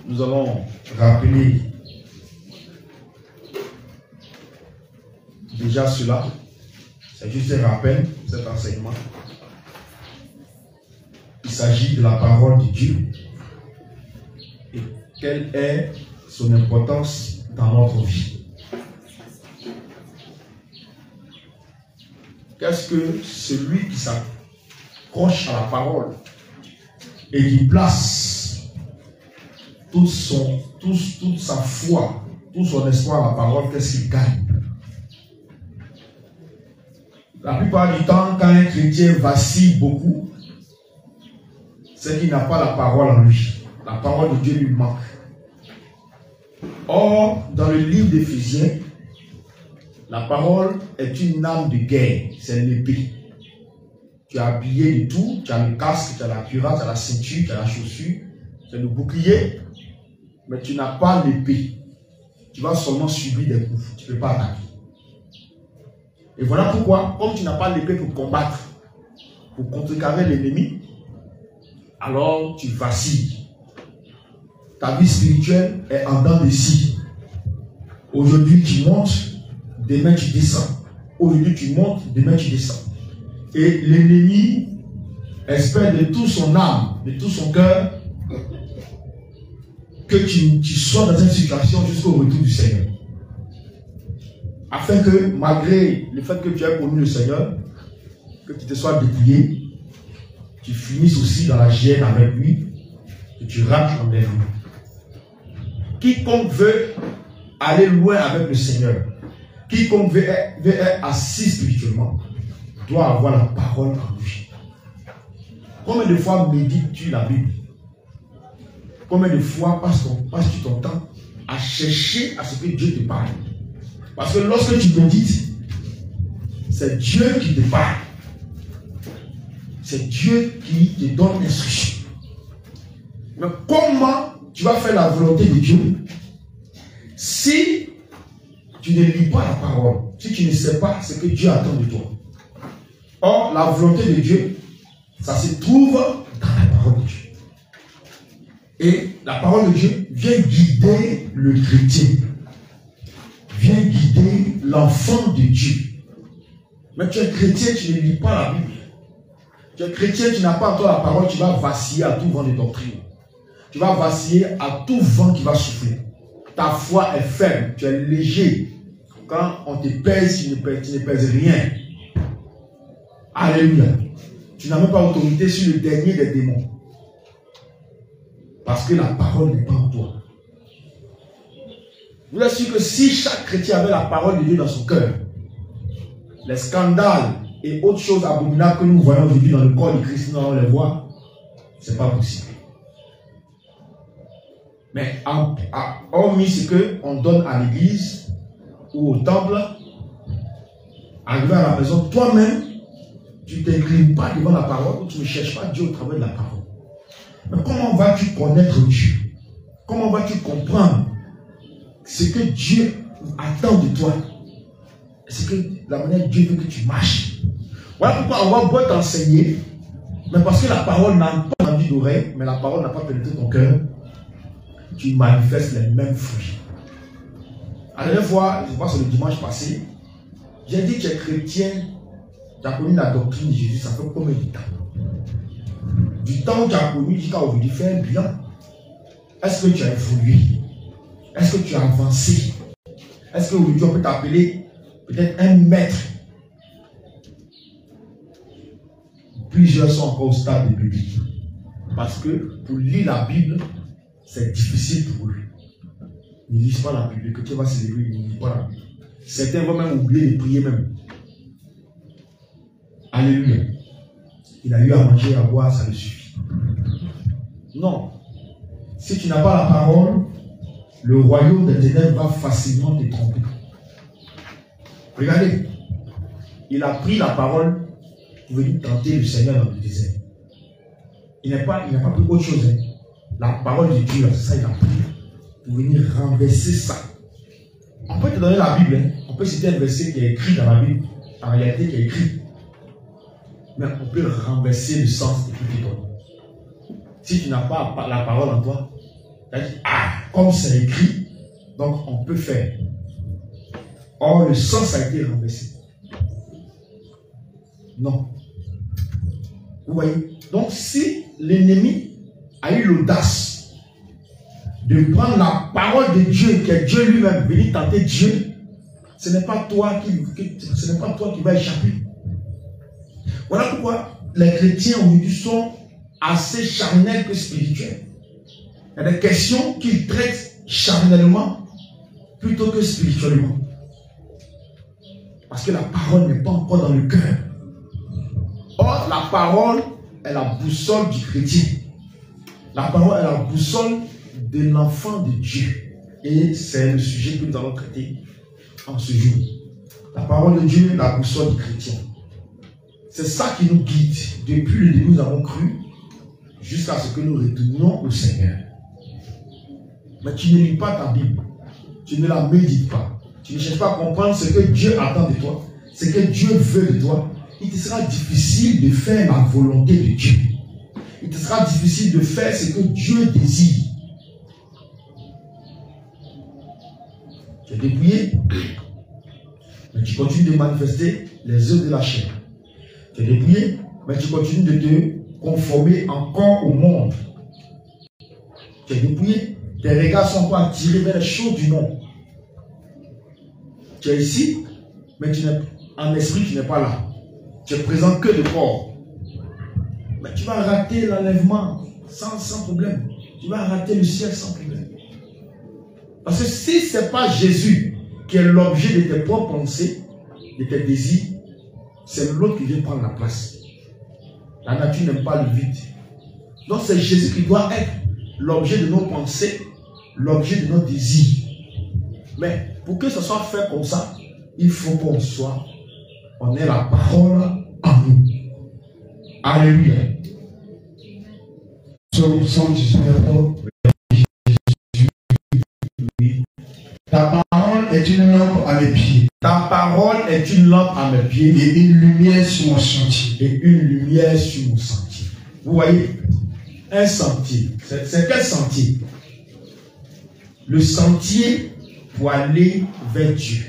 nous allons rappeler déjà cela. C'est juste un rappel, cet enseignement. Il s'agit de la parole de Dieu et quelle est son importance dans notre vie. Qu'est-ce que celui qui s'accroche à la parole et qui place toute sa foi, tout son espoir à la parole, qu'est-ce qu'il gagne? La plupart du temps, quand un chrétien vacille beaucoup, c'est qu'il n'a pas la parole en lui. La parole de Dieu lui manque. Or, dans le livre d'Éphésiens, la parole est une arme de guerre, c'est l'épée. Tu es habillé de tout, tu as le casque, tu as la cuirasse, tu as la ceinture, tu as la chaussure, tu as le bouclier, mais tu n'as pas l'épée. Tu vas seulement subir des coups, tu ne peux pas attaquer. Et voilà pourquoi, comme tu n'as pas l'épée pour combattre, pour contrecarrer l'ennemi, alors tu vacilles. Ta vie spirituelle est en dents de scie. Aujourd'hui tu montes, demain tu descends. Aujourd'hui tu montes, demain tu descends. Et l'ennemi espère de tout son âme, de tout son cœur, que tu sois dans une situation jusqu'au retour du Seigneur. Afin que, malgré le fait que tu aies connu le Seigneur, que tu te sois dépouillé, tu finisses aussi dans la gêne avec lui, que tu rentres en enlèvement. Quiconque veut aller loin avec le Seigneur, quiconque veut être assis spirituellement, doit avoir la parole en lui. Combien de fois médites-tu la Bible? Combien de fois passes-tu ton temps à chercher à ce que Dieu te parle? Parce que lorsque tu médites, c'est Dieu qui te parle. C'est Dieu qui te donne l'instruction. Mais comment tu vas faire la volonté de Dieu si tu ne lis pas la parole, si tu ne sais pas ce que Dieu attend de toi? Or, la volonté de Dieu, ça se trouve dans la parole de Dieu. Et la parole de Dieu vient guider le chrétien, vient guider l'enfant de Dieu. Mais tu es chrétien, tu ne lis pas la Bible. Tu es chrétien, tu n'as pas encore la parole, tu vas vaciller à tout vent de doctrine. Tu vas vaciller à tout vent qui va souffler. Ta foi est faible, tu es léger. Quand on te pèse, tu ne pèses rien. Alléluia. Tu n'as même pas autorité sur le dernier des démons. Parce que la parole n'est pas en toi. Vous êtes sûr que si chaque chrétien avait la parole de Dieu dans son cœur, les scandales et autres choses abominables que nous voyons aujourd'hui dans le corps de Christ, nous allons les voir, ce n'est pas possible. Mais hormis ce qu'on donne à l'église ou au temple, arrivé à la maison, toi-même, tu ne t'inclines pas devant la parole ou tu ne cherches pas Dieu au travers de la parole. Mais comment vas-tu connaître Dieu? Comment vas-tu comprendre ce que Dieu attend de toi? C'est que la manière dont Dieu veut que tu marches. Voilà pourquoi on va beau t'enseigner, mais parce que la parole n'a pas envie d'oreille, mais la parole n'a pas pénétré ton cœur, tu manifestes les mêmes fruits. La dernière fois, je crois que c'est le dimanche passé, j'ai dit que tu es chrétien, tu as connu la doctrine de Jésus, ça fait combien de temps? Du temps où tu as connu jusqu'à aujourd'hui, fais un bilan. Est-ce que tu as évolué? Est-ce que tu as avancé? Est-ce qu'aujourd'hui on peut t'appeler peut-être un maître? Plusieurs sont encore au stade de bébé. Parce que pour lire la Bible, c'est difficile pour eux. Ils ne lisent pas la Bible. Que tu vas se lever, ils ne lisent pas la Bible. Certains vont même oublier de prier même. Alléluia. Il a eu à manger, à boire, ça le suffit. Non. Si tu n'as pas la parole, le royaume des ténèbres va facilement te tromper. Regardez. Il a pris la parole pour venir tenter le Seigneur dans le désert. Il n'a pas pris autre chose. Hein. La parole de Dieu, c'est ça il a pris. Pour venir renverser ça. On peut te donner la Bible. Hein. On peut citer un verset qui est écrit dans la Bible. En réalité, qui est écrit. Mais on peut renverser le sens de tout qui donne. Si tu n'as pas la parole en toi, Il a dit, ah, comme c'est écrit, donc on peut faire. Or, le sens a été renversé. Non. Vous voyez? Donc, si l'ennemi a eu l'audace de prendre la parole de Dieu, qui est Dieu lui-même, venir tenter Dieu, ce n'est pas toi qui va échapper. Voilà pourquoi les chrétiens aujourd'hui sont assez charnels que spirituels. Il y a des questions qu'ils traitent charnellement plutôt que spirituellement. Parce que la parole n'est pas encore dans le cœur. Or, la parole est la boussole du chrétien. La parole est la boussole de l'enfant de Dieu. Et c'est le sujet que nous allons traiter en ce jour. La parole de Dieu est la boussole du chrétien. C'est ça qui nous guide. Depuis le début, nous avons cru jusqu'à ce que nous retournions au Seigneur. Mais tu ne lis pas ta Bible. Tu ne la médites pas. Tu ne cherches pas à comprendre ce que Dieu attend de toi. Ce que Dieu veut de toi. Il te sera difficile de faire la volonté de Dieu. Il te sera difficile de faire ce que Dieu désire. Tu es dépouillé, mais tu continues de manifester les œuvres de la chair. Tu es dépouillé, mais tu continues de te conformer encore au monde. Tu es dépouillé, tes regards sont pas attirés vers les choses du monde. Tu es ici, mais en esprit, tu n'es pas là. Tu es présent que de corps. Mais tu vas rater l'enlèvement sans problème. Tu vas rater le ciel sans problème. Parce que si ce n'est pas Jésus qui est l'objet de tes propres pensées, de tes désirs, c'est l'autre qui vient prendre la place. La nature n'aime pas le vide. Donc c'est Jésus qui doit être l'objet de nos pensées, l'objet de nos désirs. Mais pour que ce soit fait comme ça, il faut on ait la parole en nous. Alléluia. Psaume 119. Ta parole est une lampe à mes pieds. Ta parole est une lampe à mes pieds. Et une lumière sur mon sentier. Et une lumière sur mon sentier. Vous voyez, un sentier. C'est quel sentier? Le sentier pour aller vers Dieu.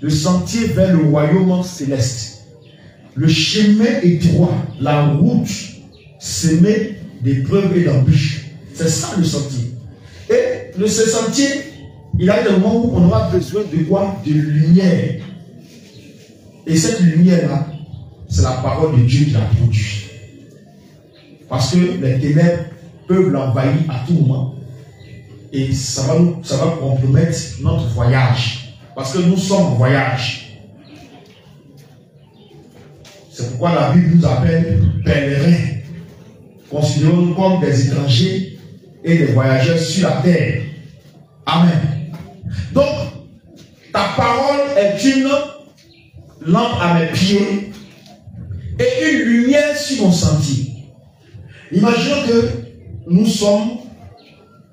Le sentier vers le royaume céleste. Le chemin étroit, la route semée d'épreuves et d'embûches. C'est ça le sentier. Et ce sentier, il y a des moments où on aura besoin de quoi? De lumière. Et cette lumière-là, c'est la parole de Dieu qui la produit. Parce que les ténèbres peuvent l'envahir à tout moment. Et ça va compromettre notre voyage. Parce que nous sommes en voyage. C'est pourquoi la Bible nous appelle pèlerins. Considérons-nous comme des étrangers et des voyageurs sur la terre. Amen. Donc, ta parole est une lampe à mes pieds et une lumière sur mon sentier. Imaginons que nous sommes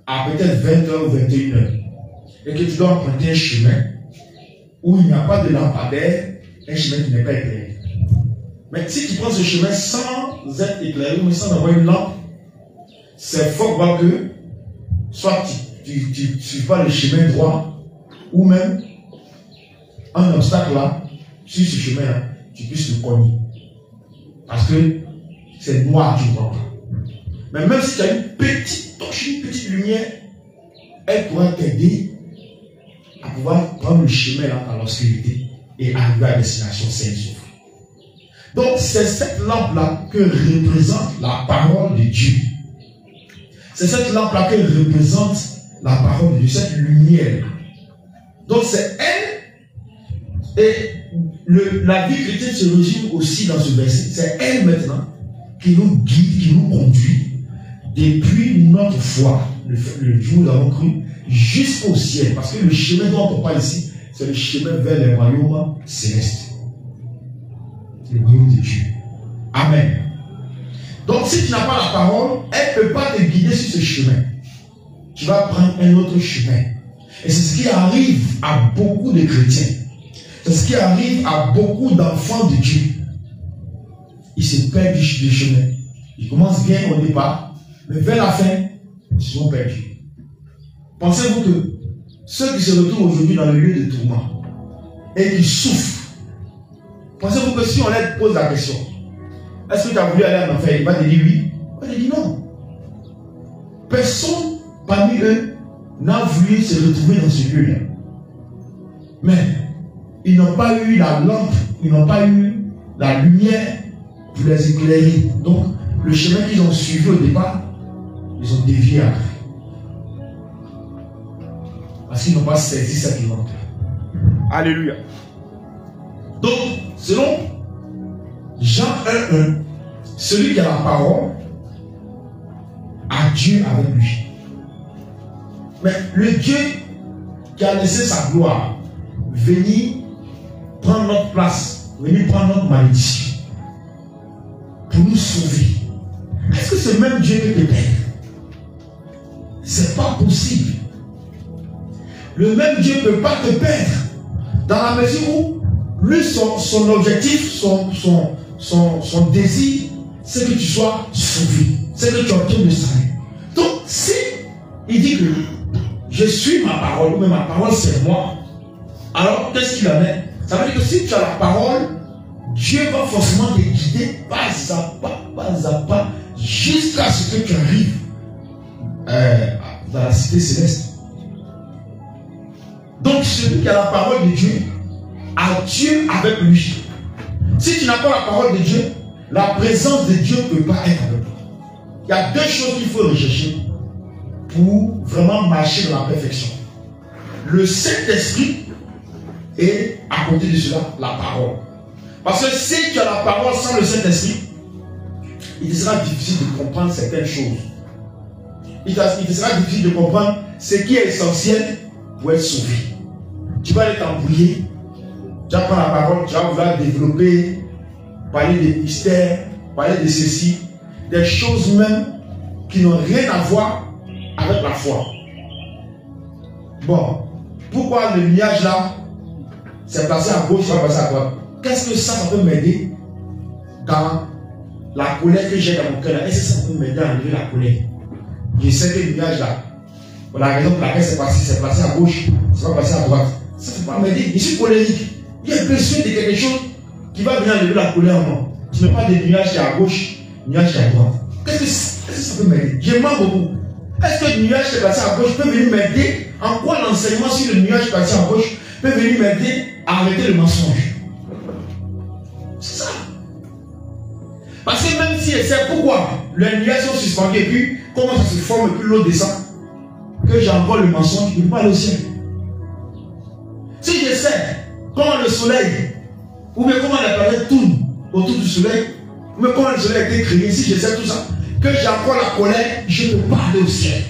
à peut-être 20h ou 21h et que tu dois emprunter un chemin où il n'y a pas de lampadaire, un chemin qui n'est pas éclairé. Mais si tu prends ce chemin sans être éclairé, mais sans avoir une lampe, c'est fort voir que soit tu suis pas le chemin droit, ou même un obstacle là, sur ce chemin là, tu puisses le cogner. Parce que c'est noir, tu ne vois pas. Mais même si tu as une petite torche, une petite lumière, elle pourra t'aider à pouvoir prendre le chemin là dans l'obscurité et arriver à destination saine et sauve. Donc c'est cette lampe là que représente la parole de Dieu. C'est cette lampe là que représente la parole de Dieu, cette lumière. Donc c'est elle, et la vie chrétienne se résume aussi dans ce verset. C'est elle maintenant qui nous guide, qui nous conduit depuis notre foi, le jour où nous avons cru, jusqu'au ciel. Parce que le chemin dont on parle ici, c'est le chemin vers les royaumes célestes. Le royaume de Dieu. Amen. Donc si tu n'as pas la parole, elle ne peut pas te guider sur ce chemin. Tu vas prendre un autre chemin. Et c'est ce qui arrive à beaucoup de chrétiens. C'est ce qui arrive à beaucoup d'enfants de Dieu. Ils se perdent du chemin. Ils commencent bien au départ, mais vers la fin, ils sont perdus. Pensez-vous que ceux qui se retrouvent aujourd'hui dans le lieu de tourment et qui souffrent, pensez-vous que si on leur pose la question, est-ce que tu as voulu aller en enfer? Il va te dire oui. Il va te dire non. Personne parmi eux n'a voulu se retrouver dans ce lieu-là. Mais ils n'ont pas eu la lampe, ils n'ont pas eu la lumière pour les éclairer. Donc, le chemin qu'ils ont suivi au départ, ils ont dévié après. Parce qu'ils n'ont pas saisi ce qu'ils vont faire. Alléluia. Donc, selon Jean 1:1, celui qui a la parole a Dieu avec lui. Mais le Dieu qui a laissé sa gloire venir prendre notre place, venir prendre notre malédiction pour nous sauver. Est-ce que ce même Dieu peut te perdre? C'est pas possible. Le même Dieu ne peut pas te perdre dans la mesure où lui, son objectif, son désir, c'est que tu sois sauvé, c'est que tu obtiennes le salut. Donc, si il dit que je suis ma parole, mais ma parole c'est moi, alors qu'est-ce qu'il en est? Ça veut dire que si tu as la parole, Dieu va forcément te guider pas à pas, jusqu'à ce que tu arrives dans la cité céleste. Donc, celui qui a la parole de Dieu a Dieu avec lui. Si tu n'as pas la parole de Dieu, la présence de Dieu ne peut pas être avec toi. Il y a deux choses qu'il faut rechercher pour vraiment marcher dans la perfection. Le Saint-Esprit et à côté de cela, la parole. Parce que si tu as la parole sans le Saint-Esprit, il te sera difficile de comprendre certaines choses. Il te sera difficile de comprendre ce qui est essentiel pour être sauvé. Tu vas être embrouillé, tu vas prendre la parole, tu vas vouloir développer, parler des mystères, parler de ceci, des choses même qui n'ont rien à voir avec la foi. Bon, pourquoi le nuage là, c'est placé à gauche, c'est placé à droite? Qu'est-ce que ça peut m'aider dans la colère que j'ai dans mon cœur? Est-ce que ça peut m'aider à enlever la colère? Je sais que le nuage là, pour la raison pour laquelle c'est placé à gauche, c'est pas placé à droite. Ça ne peut pas m'aider. Je suis colérique. Il y a besoin de quelque chose qui va venir enlever la colère en moi. Tu n'as pas de nuage qui est à gauche, nuage qui est à droite. Qu'est-ce que ça peut m'aider? Je mens beaucoup. Est-ce que le nuage qui est placé à gauche peut venir m'aider? En quoi l'enseignement sur le nuage placé à gauche peut venir m'aider à arrêter le mensonge? C'est ça. Parce que même si je sais pourquoi les nuages sont suspendus et puis comment ça se forme et puis l'eau descend, que j'ai encore le mensonge, je ne peux pas aller au ciel. Si je sais comment le soleil, ou bien comment la planète tourne autour du soleil, ou bien comment le soleil a été créé, si je sais tout ça, que j'ai encore la colère, je ne peux pas aller au ciel.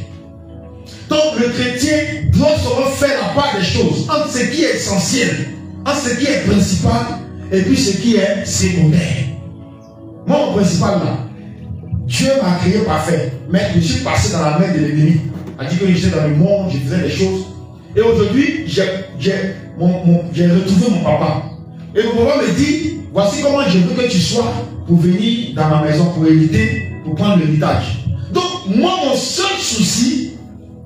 Donc le chrétien doit savoir faire la part des choses entre ce qui est essentiel, entre ce qui est principal, et puis ce qui est secondaire. Moi, mon principal là, Dieu m'a créé parfait, mais je suis passé dans la main de l'ennemi. A dit que j'étais dans le monde, je faisais des choses. Et aujourd'hui, j'ai retrouvé mon papa. Et mon papa me dit, voici comment je veux que tu sois pour venir dans ma maison, pour hériter, pour prendre l'héritage. Donc, moi, mon seul souci,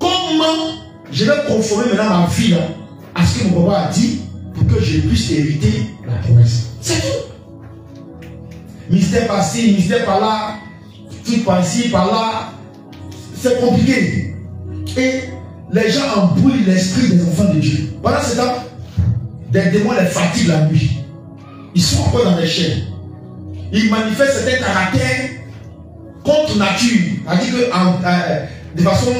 comment je vais conformer maintenant ma vie là, à ce que mon papa a dit, pour que je puisse hériter la promesse. C'est tout. Mystère par-ci, mystère par-là, truc par-ci, par-là, c'est compliqué. Et les gens embrouillent l'esprit des enfants de Dieu. Voilà, c'est là. Des démons les fatiguent la nuit. Ils sont encore dans les chaînes. Ils manifestent certains caractères contre nature. C'est-à-dire que de façon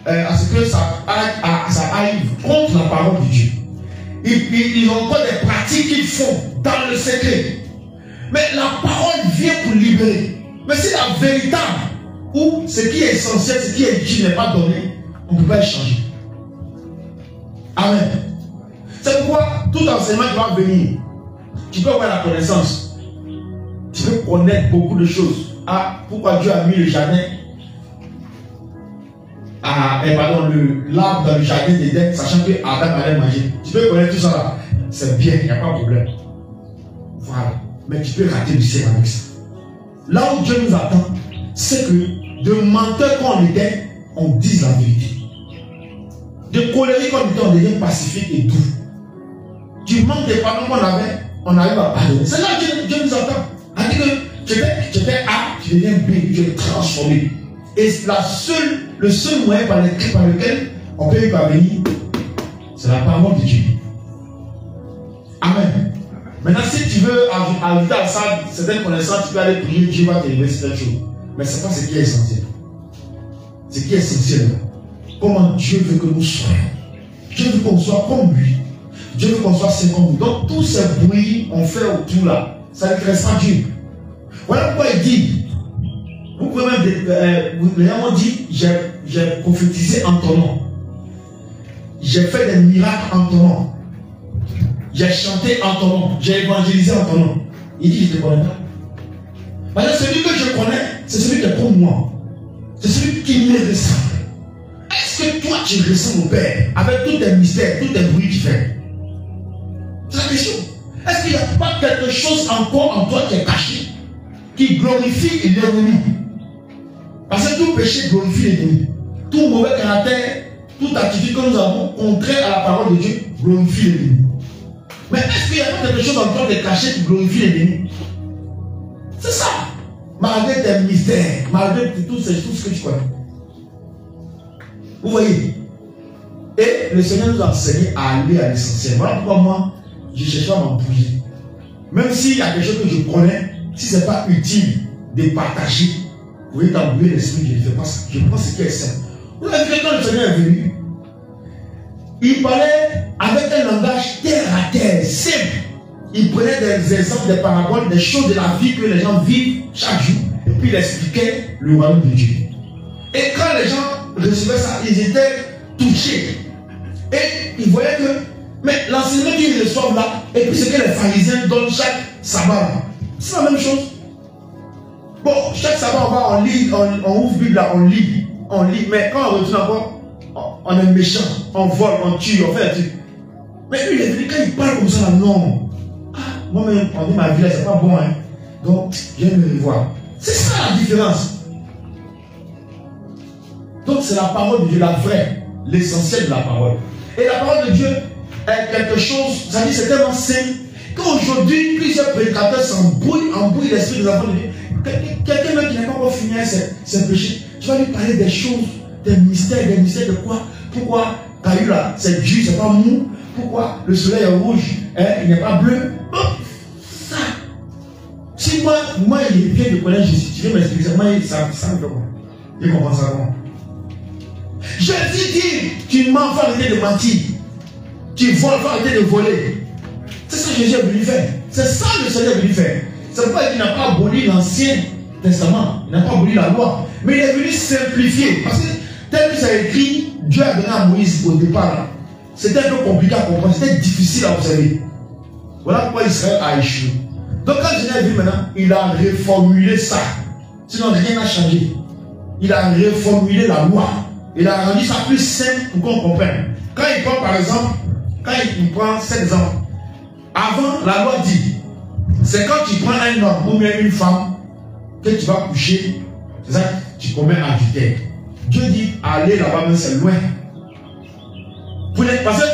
à ce que ça aille contre la parole de Dieu. Ils ont encore des pratiques qu'ils font dans le secret. Mais la parole vient pour libérer. Mais c'est la véritable où ce qui est essentiel, ce qui est utile n'est pas donné, on ne peut pas échanger. Amen. C'est pourquoi tout enseignement qui va venir, tu peux avoir la connaissance. Tu peux connaître beaucoup de choses. Ah, pourquoi Dieu a mis le jardin, l'arbre dans le jardin d'Éden, sachant que Adam allait manger. Tu peux connaître tout ça là. C'est bien, il n'y a pas de problème. Voilà. Mais tu peux rater le ciel avec ça. Là où Dieu nous attend, c'est que de menteurs qu'on était, on dise la vérité. De colérique comme on devient pacifique et doux. Du manque de pardon qu'on avait, on arrive à pardonner. C'est là que Dieu nous entend. On dit que tu étais A, tu deviens B, tu es transformé. Et le seul moyen par lequel on peut y parvenir, c'est la parole de Dieu. Amen. Maintenant, si tu veux ajouter à ça certaines connaissances, tu peux aller prier, Dieu va te révéler certaines choses. Mais ce n'est pas ce qui est essentiel. Ce qui est essentiel, comment Dieu veut que nous soyons. Dieu veut qu'on soit comme lui. Dieu veut qu'on soit saint comme lui. Donc, tous ces bruits qu'on fait autour là, ça n'intéresse pas Dieu. Voilà pourquoi il dit, vous pouvez même, les gens m'ont dit, j'ai prophétisé en ton nom. J'ai fait des miracles en ton nom. J'ai chanté en ton nom. J'ai évangélisé en ton nom. Il dit, je ne te connais pas. Maintenant, celui que je connais, c'est celui qui est pour moi. C'est celui qui me ressemble. Est-ce que toi, tu ressembles au Père avec tous tes mystères, tous tes bruits qu'il fait? C'est la question. Est-ce qu'il n'y a pas quelque chose encore en toi qui est caché, qui glorifie l'ennemi? Parce que tout péché glorifie l'ennemi. Tout mauvais caractère, toute attitude que nous avons contraire à la parole de Dieu glorifie l'ennemi. Mais est-ce qu'il n'y a pas quelque chose en toi qui est caché qui glorifie l'ennemi? C'est ça. Malgré tes mystères, malgré tout ce que tu connais. Vous voyez? Et le Seigneur nous a enseigné à aller à l'essentiel. Voilà pourquoi moi, je cherche pas à m'embrouiller. Même s'il y a quelque chose que je connais, si ce n'est pas utile de partager, vous voyez, t'embrouiller l'esprit, je ne fais pas ça. Je prends ce qui est simple. Vous avez vu quand le Seigneur est venu, il parlait avec un langage terre à terre, simple. Il prenait des exemples, des paraboles, des choses de la vie que les gens vivent chaque jour. Et puis il expliquait le royaume de Dieu. Et quand les gens recevaient ça, ils étaient touchés. Et ils voyaient que, mais l'enseignement qu'ils reçoivent là, et puis ce que les pharisiens donnent chaque sabbat, c'est la même chose. Bon, chaque sabbat, on va, on lit, on ouvre Bible là, on lit. Mais quand on retourne encore, on est méchant, on vole, on tue, on fait un truc. Mais lui, il est venu, quand il parle comme ça là, non. Moi-même, on dit ma vie là, c'est pas bon, hein. Donc, je viens me revoir. C'est ça la différence. Donc, c'est la parole de Dieu, la vraie, l'essentiel de la parole. Et la parole de Dieu est quelque chose, ça dit, c'est tellement simple qu'aujourd'hui, plusieurs prédicateurs embrouillent l'esprit des enfants de Dieu. Quelqu'un même qui n'a pas encore fini ses péchés, tu vas lui parler des choses, des mystères de quoi? Pourquoi Caillou là, c'est dur, c'est pas mou? Pourquoi le soleil est rouge, hein, il n'est pas bleu? Oh, ça. Si moi il vient de connaître Jésus, tu veux m'expliquer ça? Moi, ça me fait quoi? Il comprend ça comment? Jésus dit, tu mens, faut arrêter de mentir. Tu voles, faut arrêter de voler. C'est ça que Jésus est venu faire. C'est ça que le Seigneur est venu faire. C'est pourquoi il n'a pas aboli l'Ancien Testament. Il n'a pas aboli la loi. Mais il est venu simplifier. Parce que tel que ça a écrit, Dieu a donné à Moïse au départ. C'était un peu compliqué à comprendre. C'était difficile à observer. Voilà pourquoi Israël a échoué. Donc quand Jésus est venu maintenant, il a reformulé ça. Sinon rien n'a changé. Il a reformulé la loi. Il a rendu ça plus simple pour qu'on comprenne. Quand il prend par exemple, il prend cet exemple. Avant, la loi dit, c'est quand tu prends un homme ou bien une femme que tu vas coucher, c'est ça que tu commets adultère. Dieu dit, allez là-bas, mais c'est loin. Parce que,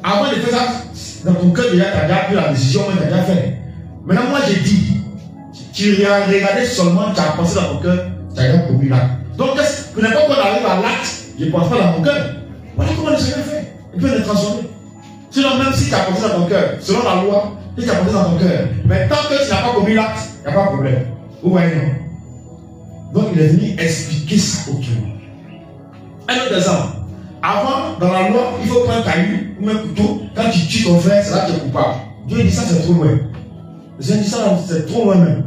avant de faire ça, dans ton cœur, tu as déjà pris la décision, mais tu as déjà fait. Maintenant, moi, j'ai dit, tu as regardé seulement, tu as pensé dans ton cœur, tu as déjà commis l'acte. Donc, pour n'importe quoi arrive à l'acte, je ne pense pas dans mon cœur. Voilà comment le Seigneur fait. Il peut le transformer. Sinon, même si tu as pensé dans ton cœur, selon la loi, si tu as pensé dans ton cœur, mais tant que tu n'as pas commis l'acte, il n'y a pas de problème. Vous voyez, non? Donc, il est venu expliquer ça autrement. Un autre exemple. Avant, dans la loi, il faut prendre un caillou ou un couteau. Quand tu tues ton frère, c'est là que tu es coupable. Dieu dit ça, c'est trop loin. Le Seigneur dit ça, c'est trop loin même.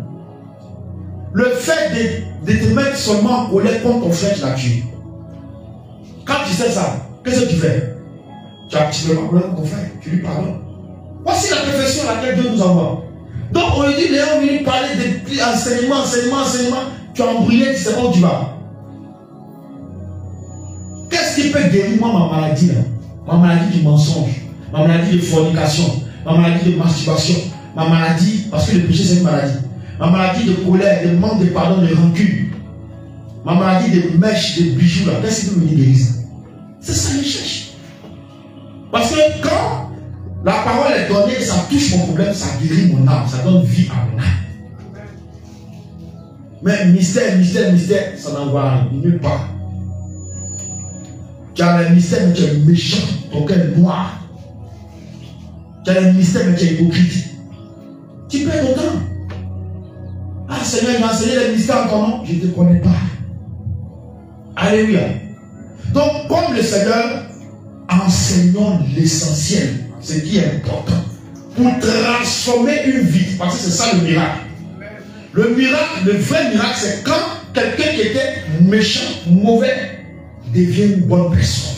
Le fait de te mettre seulement en colère contre ton frère, tu l'as tué. Quand tu sais ça, qu'est-ce que tu fais? Tu as activement colère contre ton frère, tu lui pardonnes. Voici la perfection à laquelle Dieu nous envoie. Donc, on lui dit, les gens viennent parler d'enseignement, tu as embrouillé, tu sais pas où tu vas. Qu'est-ce qui peut guérir moi ma maladie là? Ma maladie du mensonge, ma maladie de fornication, ma maladie de masturbation, ma maladie, parce que le péché c'est une maladie, ma maladie de colère, de manque de pardon, de rancune, ma maladie de mèches, de bijoux là, qu'est-ce qui peut me guérir ça? C'est ça que je cherche. La parole est donnée, ça touche mon problème, ça guérit mon âme, ça donne vie à mon âme. Mais mystère, ça n'envoie nulle part. Tu as le mystère, mais tu es méchant, ton cœur est noir. Tu as le mystère, mais tu es hypocrite. Tu perds ton temps. Ah Seigneur, il m'a enseigné le mystère en ton nom. Je ne te connais pas. Alléluia. Donc, comme le Seigneur, enseignons l'essentiel, ce qui est important, pour transformer une vie. Parce que c'est ça le miracle. Le miracle, le vrai miracle, c'est quand quelqu'un qui était méchant, mauvais, devient une bonne personne.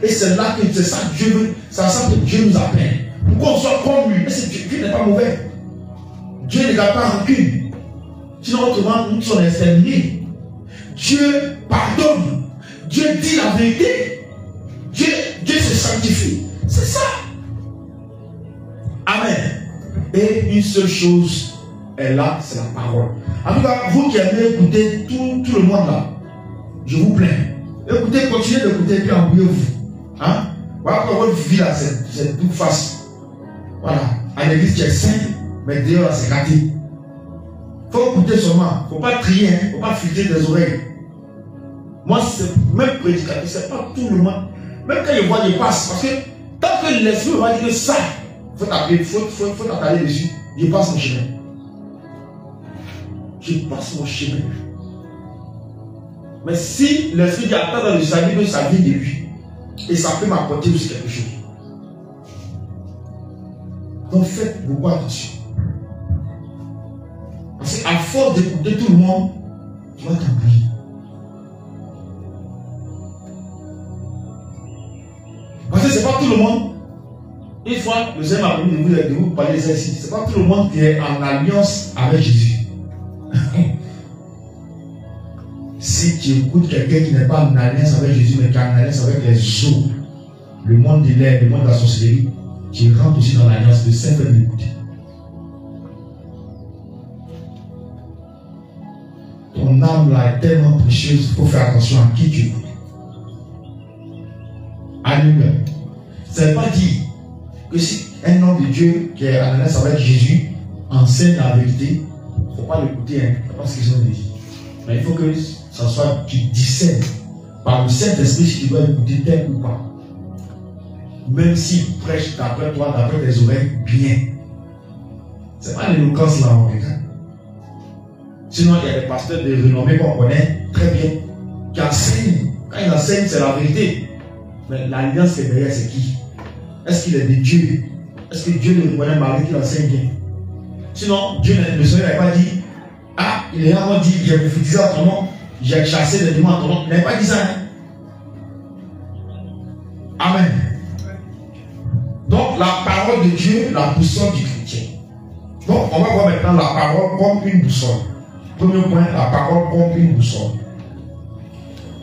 Et c'est là que c'est ça que Dieu veut, c'est ça que Dieu nous appelle. Pour qu'on soit comme lui. Mais Dieu n'est pas mauvais. Dieu ne garde pas rancune. Sinon, autrement, nous sommes exterminés. Dieu pardonne. Dieu dit la vérité. Dieu se sanctifie. C'est ça. Amen. Et une seule chose est là, c'est la parole. En tout cas, vous qui aimez écouter tout le monde là, je vous plains. Écoutez, continuez d'écouter et puis embrouillez-vous. Hein? Voilà pourquoi votre vie là, c'est tout face. Voilà. À l'église, tu es saint, mais dehors là, c'est gâté. Il faut écouter seulement. Il ne faut pas trier, il ne faut pas filtrer des oreilles. Moi, même prédicateur, ce n'est pas tout le monde. Même quand je vois, je passe. Parce que tant que l'esprit va dire ça, il faut t'attarder dessus. Je passe mon chemin. Je passe mon chemin. Mais si l'esprit dit attends dans le salut que ça vient de lui, et ça peut m'apporter aussi quelque chose. Donc faites beaucoup attention. Parce qu'à force d'écouter tout le monde, tu vas t'embrouiller. Parce que ce n'est pas tout le monde. Une fois, le Seigneur m'a permis de vous parler de ça ici. Ce n'est pas tout le monde qui est en alliance avec Jésus. Si tu écoutes quelqu'un qui n'est pas en alliance avec Jésus, mais qui est en alliance avec les autres, le monde de l'air, le monde de la sorcellerie, tu rentres aussi dans l'alliance de simple d'écouter. Ton âme là est tellement précieuse, il faut faire attention à qui tu écoutes. Alléluia. Ça ne veut pas dire que si un homme de Dieu qui est en alliance avec Jésus enseigne la vérité, il ne faut pas l'écouter, hein. C'est pas ce qu'ils ont dit. Mais il faut que ça soit, tu discernes par le Saint-Esprit si tu dois écouter tel ou pas. Même s'il prêche d'après toi, d'après tes oreilles, bien. Ce n'est pas l'éloquence là, on regarde. Sinon, il y a des pasteurs de renommée qu'on connaît très bien, qui enseignent. Quand ils enseignent, c'est la vérité. Mais l'alliance qui est derrière, c'est qui? Est-ce qu'il est de Dieu? Est-ce que Dieu le reconnaît malgré qu'il enseigne bien? Sinon, Dieu, le Seigneur n'a pas dit, ah, il est vraiment dit, j'ai prophétisé à ton nom, j'ai chassé les démons à ton nom. Il n'a pas dit ça. Hein? Amen. Donc, la parole de Dieu, la boussole du chrétien. Donc, on va voir maintenant la parole comme une boussole. Premier point, la parole comme une boussole.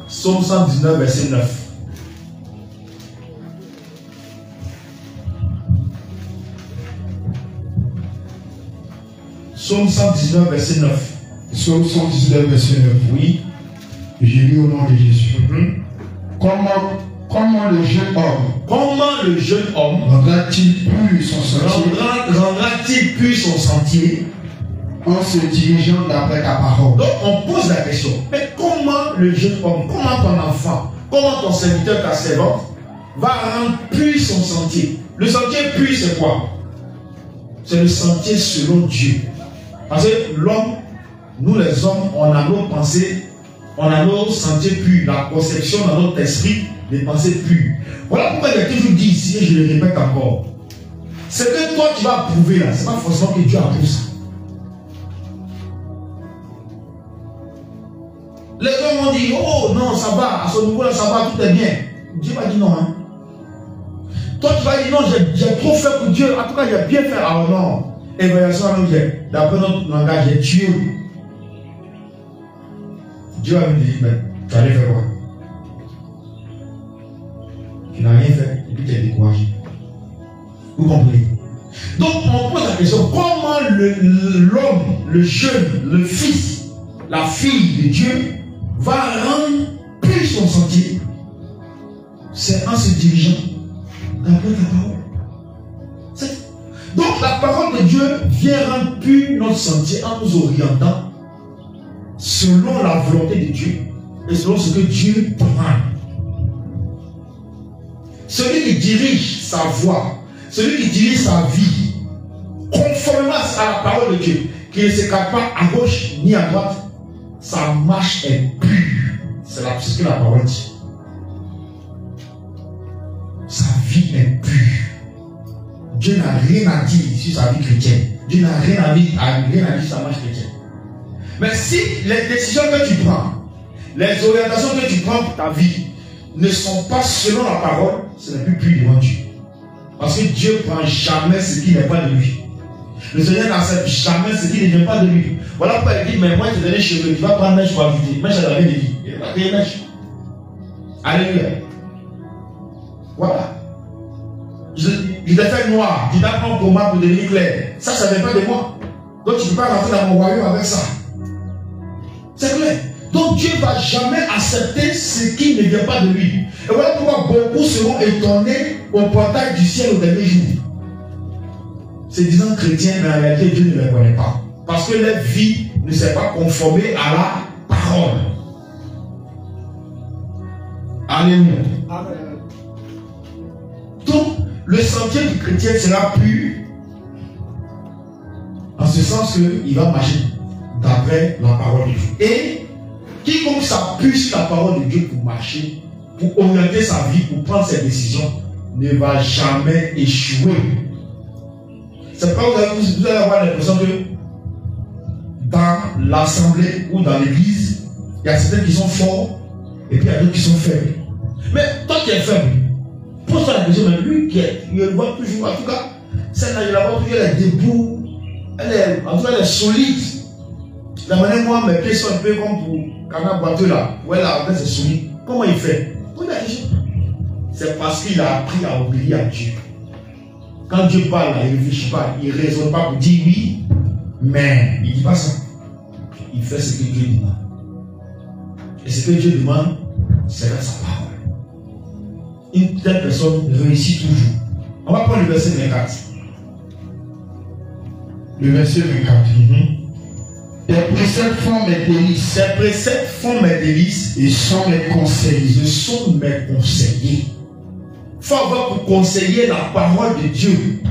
Psaume 119, verset 9. Psaume 119, verset 9. Psaume 119, verset 9. Oui. Je lis au nom de Jésus. Comment le jeune homme rendra-t-il pur son sentier? Rendra-t-il pur son sentier en se dirigeant d'après ta parole? Donc on pose la question. Mais comment le jeune homme, comment ton enfant, comment ton serviteur, ta servante va rendre pur son sentier? Le sentier pur, c'est quoi? C'est le sentier selon Dieu. Parce que l'homme, nous les hommes, on a nos pensées, on a nos sentiers purs, la conception dans notre esprit, des pensées pures. Voilà pourquoi il y a toujours dit ici, et je le répète encore, c'est que toi tu vas approuver là, c'est pas forcément que Dieu approuve ça. Les gens vont dire, oh non, ça va, à ce niveau-là, ça va, tout est bien. Dieu va dire non. Hein. Toi tu vas dire non, j'ai trop fait pour Dieu, en tout cas j'ai bien fait. Ah non. Évaluation, d'après notre langage, j'ai tué. Dieu va me dire, mais tu allais faire quoi? Tu n'as rien fait et puis tu es découragé. Vous comprenez? Donc on pose la question, comment l'homme, le jeune, le fils, la fille de Dieu va rendre pur son sentier? C'est en se dirigeant d'après ta parole. Donc la parole de Dieu vient rendre pur notre sentier en nous orientant selon la volonté de Dieu et selon ce que Dieu demande. Celui qui dirige sa voie, celui qui dirige sa vie, conformément à la parole de Dieu, qui ne s'écarte pas à gauche ni à droite, sa marche est pure. C'est ce que la parole dit. Sa vie est pure. Dieu n'a rien à dire sur sa vie chrétienne. Dieu n'a rien à dire sur sa marche chrétienne. Mais si les décisions que tu prends, les orientations que tu prends pour ta vie ne sont pas selon la parole, ce n'est plus pur devant Dieu. Parce que Dieu ne prend jamais ce qui n'est pas de lui. Le Seigneur n'accepte jamais ce qui ne vient pas de lui. Voilà pourquoi il dit, mais moi je te donne les cheveux, tu vas prendre neige pour habiter. Mèche à la vie de vie. Il va payer neige. Alléluia. Voilà. Je t'ai fait noir, tu t'apprends pour moi pour devenir clair. Ça ne vient pas de moi. Donc tu ne peux pas rentrer dans mon royaume avec ça. C'est clair. Donc Dieu ne va jamais accepter ce qui ne vient pas de lui. Et voilà pourquoi beaucoup seront étonnés au portail du ciel au dernier jour. Se disant chrétiens, mais en réalité Dieu ne les connaît pas. Parce que leur vie ne s'est pas conformée à la parole. Alléluia. Amen. Donc, le sentier du chrétien sera pur en ce sens qu'il va marcher d'après la parole de Dieu. Et quiconque s'appuie sur la parole de Dieu pour marcher, pour orienter sa vie, pour prendre ses décisions, ne va jamais échouer. C'est pas vous allez avoir l'impression que dans l'assemblée ou dans l'église, il y a certains qui sont forts et puis il y a d'autres qui sont faibles. Mais toi qui es faible, pose-toi la question, mais lui qui est, il le voit toujours, en tout cas, celle-là, je la vois toujours, elle est debout, en tout cas, elle est solide. La manière, moi, mes pieds sont un peu comme pour canard boiteux là, où elle a c'est solide. Comment il fait? C'est parce qu'il a appris à obéir à Dieu. Quand Dieu parle, il ne réfléchit pas, il ne raisonne pas pour dire oui, mais il ne dit pas ça. Il fait ce que Dieu demande. Et ce que Dieu demande, c'est dans sa parole. Une telle personne réussit toujours. On va prendre le verset 24. Le verset 24. Tes préceptes font mes délices. Tes préceptes font mes délices et sont mes conseils. Ce sont mes conseillers. Il faut avoir pour conseiller la parole de Dieu.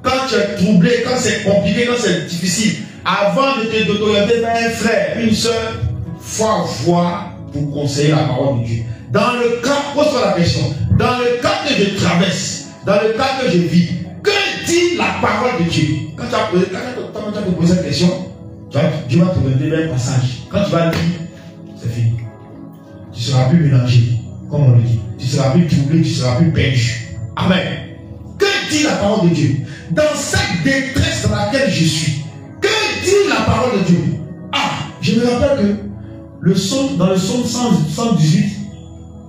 Quand tu es troublé, quand c'est compliqué, quand c'est difficile, avant de t'orienter vers un frère, une soeur, il faut avoir pour conseiller la parole de Dieu. Dans le cas, pose-toi la question, dans le cas que je traverse, dans le cas que je vis, que dit la parole de Dieu? Quand tu as posé cette question, Dieu va te donner vers un passage. Quand tu vas lire, c'est fini. Tu ne seras plus mélangé, comme on le dit. Tu ne seras plus troublé, tu ne seras plus perdu. Amen. Que dit la parole de Dieu? Dans cette détresse dans laquelle je suis, que dit la parole de Dieu? Ah, je me rappelle que dans le psaume 118,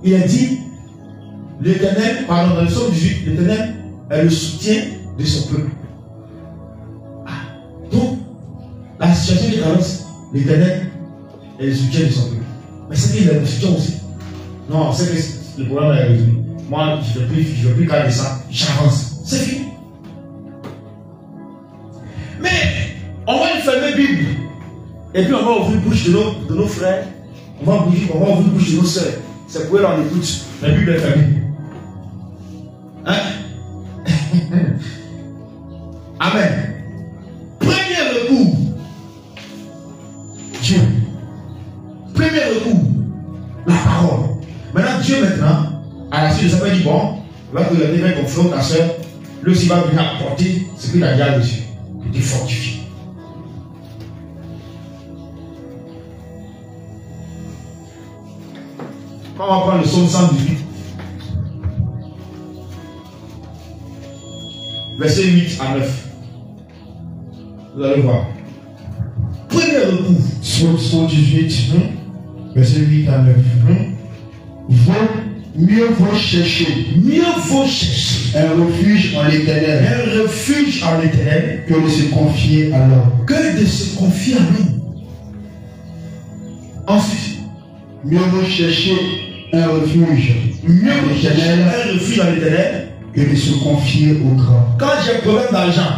il a dit, l'Éternel, pardon, dans le psaume 18, l'Éternel est le soutien de son peuple. Ah, donc, la situation qui traverse, l'Éternel est le soutien de son peuple. Mais c'est qu'il est le soutien aussi. Non, c'est que le problème est résolu. Moi, je ne veux plus garder ça, j'avance. C'est fini. Mais, on va fermer la Bible. Et puis, on va ouvrir la bouche de nos frères. On va ouvrir la bouche de nos soeurs. C'est pour eux, on écoute. La Bible est fermée. Hein? Amen. Premier recours. Dieu. Premier recours. La parole. Maintenant, Dieu, à la suite de ça, il dit, bon, il va te regarder vers ton frère, ta soeur. Lui aussi va venir apporter ce qu'il a déjà reçu. Pour te fortifier. Quand on va prendre le psaume 118, verset 8 à 9. Vous allez voir. Premier recours. Psaume 118, verset 8 à 9. Mieux vaut chercher un refuge en l'Éternel que de se confier à l'homme. Que de se confier à l'homme. Ensuite, mieux vaut chercher un refuge en l'Éternel que de se confier au grand. Quand j'ai un problème d'argent,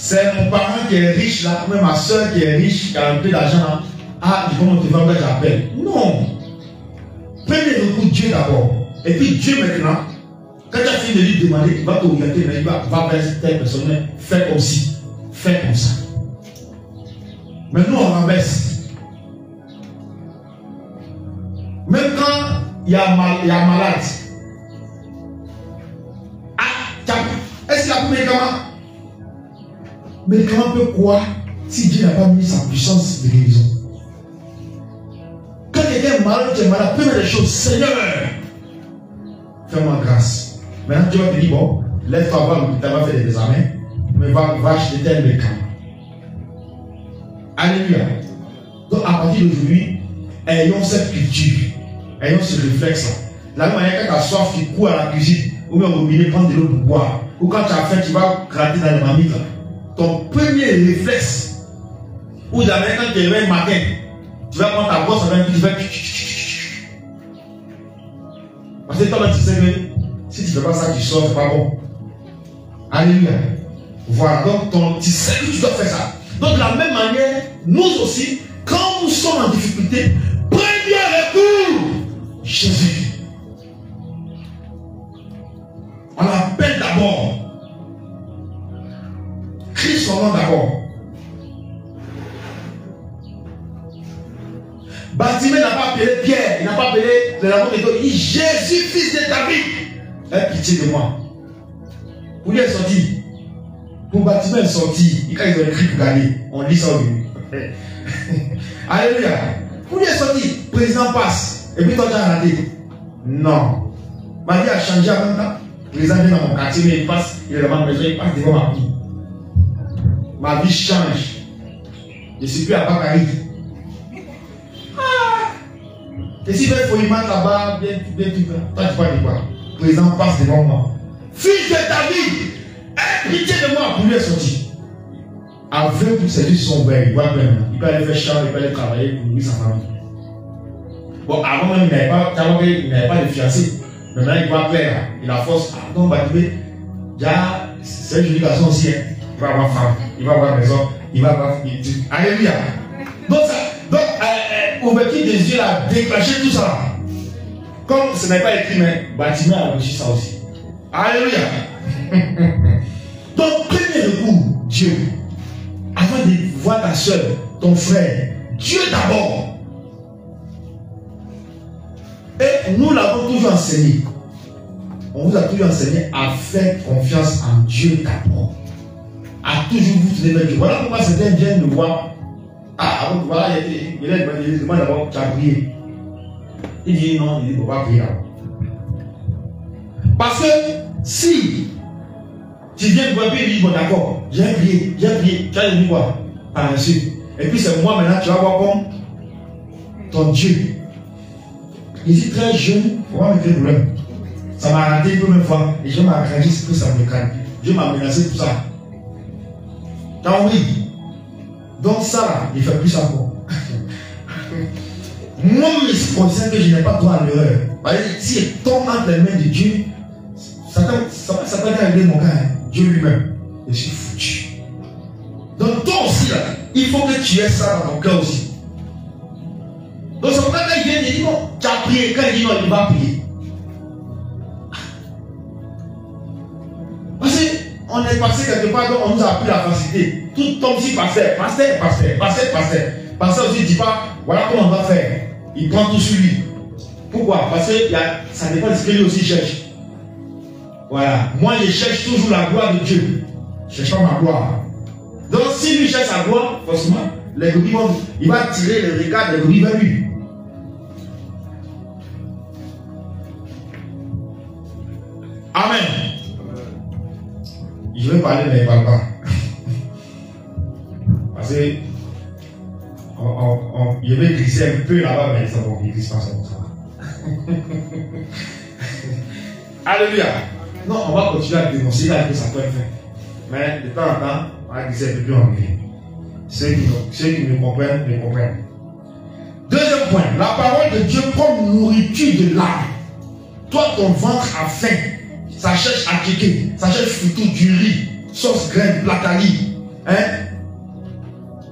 c'est mon parent qui est riche là, ou même ma soeur qui est riche, qui a un peu d'argent là. Ah, je vais me trouver, j'appelle. Non. Prenez le coup de Dieu d'abord. Et puis Dieu maintenant, quand tu as fini de lui demander, il va t'orienter, il va vers telle personne, fais comme ci, fais comme ça. Mais nous on renverse. Même quand il y a malade, est-ce qu'il a pris médicament? Médicament peut quoi si Dieu n'a pas mis sa puissance de guérison? Quand quelqu'un est malade, tu es malade, première des choses, Seigneur, fais-moi grâce. Maintenant, Dieu va te dire, bon, lève-toi, tu vas faire des examens, mais va acheter tel médicament. Alléluia. Donc, à partir d'aujourd'hui, ayons cette culture, ayons ce réflexe-là. La même manière, quand tu as soif, tu cours à la cuisine, ou bien au robinet, prendre de l'eau pour boire. Ou quand tu as faim, tu vas gratter dans les marmites. Ton premier réflexe, ou jamais quand tu es réveillé le matin, tu vas prendre ta brosse avec un petit verre. Parce que toi, tu sais que si tu ne fais pas ça, tu sors, c'est pas bon. Alléluia. Voilà, donc tu sais que tu dois faire ça. Donc de la même manière, nous aussi, quand nous sommes en difficulté, premier recours, Jésus. On l'appelle d'abord. Crie son nom d'abord. Bartimée n'a pas appelé Pierre, il n'a pas appelé le lavant de dos. Il dit Jésus, fils de David, aie pitié de moi. Pour lui, il est sorti. Pour Bartimée, il est sorti. Quand ils ont écrit pour gagner, on lit ça au début. Alléluia. Pour lui, il est sorti. Président passe. Et puis toi, tu as raté. Non. Ma vie a changé en même temps. Les amis dans mon quartier, mais il passe, il est devant ma maison, il passe devant ma vie. Ma vie change. Je ne suis plus à Bakary. Et si il faut y mettre là-bas, bien, toi tu parles de quoi? Le président passe devant moi. Fils de David, aie pitié de moi. Pour lui est sorti. Avec tous ses yeux sont verts, il voit plein. Il peut aller faire chambre, il peut aller travailler pour lui, sa famille. Bon, avant même, il n'avait pas de fiancé. Maintenant, il voit clair. Il a force. Donc, Bartimée, c'est un joli garçon aussi. Hein. Il va avoir femme, il va avoir maison, il va avoir. Alléluia. Donc, ouverture des yeux a déclenché tout ça. Comme ce n'est pas écrit, mais Bartimée a reçu ça aussi. Alléluia. Donc, premier recours, Dieu. Avant de voir ta soeur, ton frère, Dieu d'abord. Et nous l'avons toujours enseigné. On vous a toujours enseigné à faire confiance en Dieu d'abord. À toujours vous tourner vers Dieu. Voilà pourquoi certains viennent nous voir. Ah, voilà, il demande d'abord, tu as prié. Il dit non, il dit, on va prier d'abord. Parce que si tu viens de voir, puis il dit, bon d'accord, j'ai prié, tu as dit quoi? Par reçu. Et puis c'est moi maintenant, tu vas voir comme ton Dieu. Il dit très jeune, il va me faire problème. Ça m'a raté une première fois, et je m'ai agrandi, c'est que ça me calme. Dieu m'a menacé pour ça. T'as envie? Donc ça là, il ne fait plus ça encore. Moi, je suis conscient que je n'ai pas droit à l'erreur. Si je tombe entre les mains de Dieu, ça peut arriver mon gars, Dieu lui-même. Je suis foutu. Donc toi aussi là, il faut que tu aies ça dans ton cœur aussi. Donc c'est pourquoi quand il vient, il dit non, tu as prié. Quand il dit non, il va prier. Parce qu'on est passé quelque part, donc on nous a appris la facilité. Tout tombe si pasteur. Pasteur aussi ne dit pas, voilà comment on va faire. Il prend tout sur lui. Pourquoi? Parce que ça dépend de ce que lui aussi cherche. Voilà. Moi, je cherche toujours la gloire de Dieu. Je ne cherche pas ma gloire. Donc, si lui cherche sa gloire, forcément, les brebis il va tirer le regard des brebis vers lui. Amen. Je vais parler, mais il ne parle pas. Parce que je vais glisser un peu là-bas, mais ça va, il ne glisse pas, ça va. Alléluia. Non, on va continuer à dénoncer là que ça peut être fait. Mais de temps en temps, on va glisser un peu plus en anglais. Ceux qui me comprennent, me comprennent. Deuxième point, la parole de Dieu comme nourriture de l'âme. Toi, ton ventre a faim. Ça cherche à kéké, ça cherche foutu du riz, sauce graine, platani.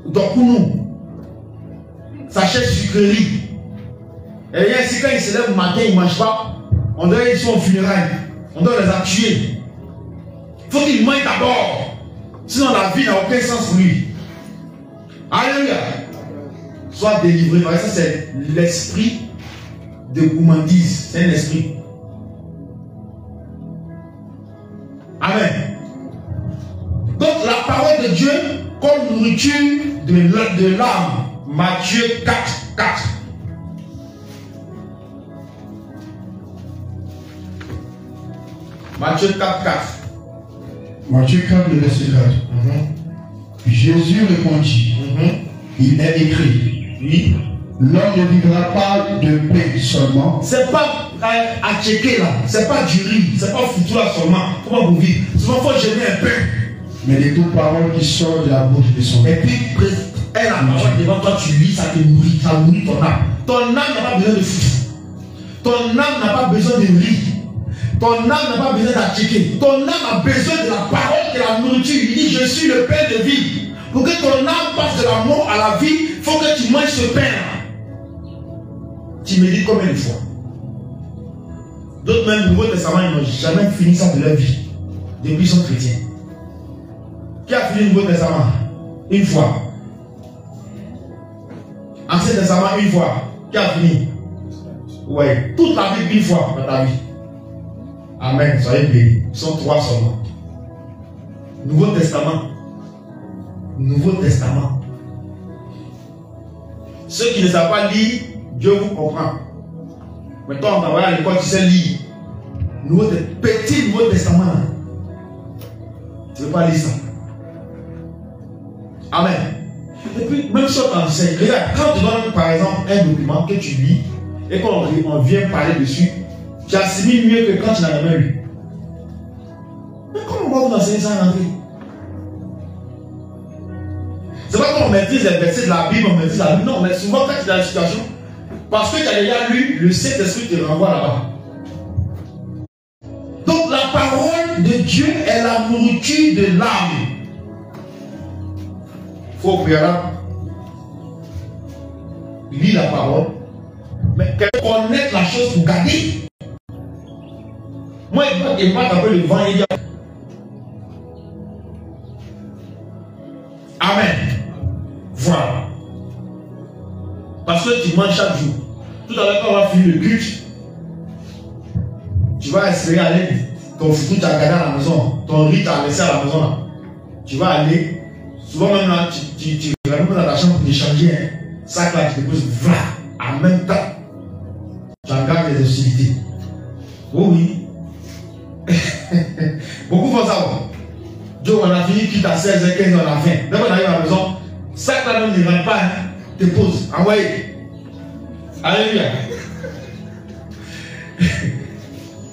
Donc pour nous, sachet sucrerie. Et ainsi quand ils se lèvent le matin, ils ne mangent pas. On dirait qu'ils sont au funérailles. On doit les tuer. Il faut qu'ils mangent d'abord. Sinon la vie n'a aucun sens pour lui. Alléluia. Sois délivré. Ça c'est l'esprit de gourmandise. C'est un esprit. Amen. Donc la parole de Dieu comme nourriture de l'âme. Matthieu 4, 4. Matthieu 4, 4. Matthieu 4, le verset 4. Jésus répondit, il est écrit, oui, l'homme ne vivra pas de pain seulement. C'est pas à checker là, c'est pas du riz, c'est pas foutu là seulement. Comment vous vivez? Souvent il faut gêner un peu. Mais les deux paroles qui sortent de la bouche de son. Et puis, la parole devant toi, tu lis, ça te nourrit, ça nourrit ton âme. Ton âme n'a pas besoin de foot. Ton âme n'a pas besoin de riz. Ton âme n'a pas besoin d'attiquer. Ton âme a besoin de la parole, de la nourriture. Il dit, je suis le pain de vie. Pour que ton âme passe de la mort à la vie, il faut que tu manges ce pain. Tu me dis combien de fois? D'autres même, le Nouveau Testament, ils n'ont jamais fini ça de leur vie. Depuis qu'ils sont chrétiens. Qui a fini le Nouveau Testament? Une fois. Ancien Testament, une fois. Qui a fini? Ouais. Toute la Bible, une fois dans ta vie. Amen. Soyez bénis. Ils sont trois seulement. Nouveau Testament. Nouveau Testament. Ceux qui ne savent pas lire, Dieu vous comprend. Mais toi, on t'envoie à l'école, tu sais lire. Petit Nouveau Testament. Tu ne veux pas lire ça. Amen. Et puis, même si on t'enseigne, regarde, quand tu donnes par exemple un document que tu lis, et quand on vient parler dessus, tu assimiles mieux que quand tu n'as jamais lu. Mais comment on va vous enseigner ça en anglais? C'est pas qu'on maîtrise les versets de la Bible, on maîtrise la Bible. Non, mais souvent quand tu es dans la situation, parce que tu as déjà lu, le Saint-Esprit te renvoie là-bas. Donc la parole de Dieu est la nourriture de l'âme. Il faut préalable lire la parole, mais connaître la chose pour garder. Moi, il m'a appelé le vent et il dit Amen. Voilà. Parce que tu manges chaque jour. Tout à l'heure, quand on va finir le culte, tu vas essayer d'aller, ton foutu t'as gardé à la maison, ton riz t'as laissé à la maison là. Tu vas aller, souvent même là, tu vas même dans ta chambre pour échanger un sac là, tu te poses voilà, en même temps. Tu regardes les hostilités. Oh oui. Beaucoup font ça. Dieu, on a fini quitte à 16 h 15 on a faim. Dès qu'on arrive à la maison, ça là même ne rentre pas, hein, te pose, envoyez. Alléluia.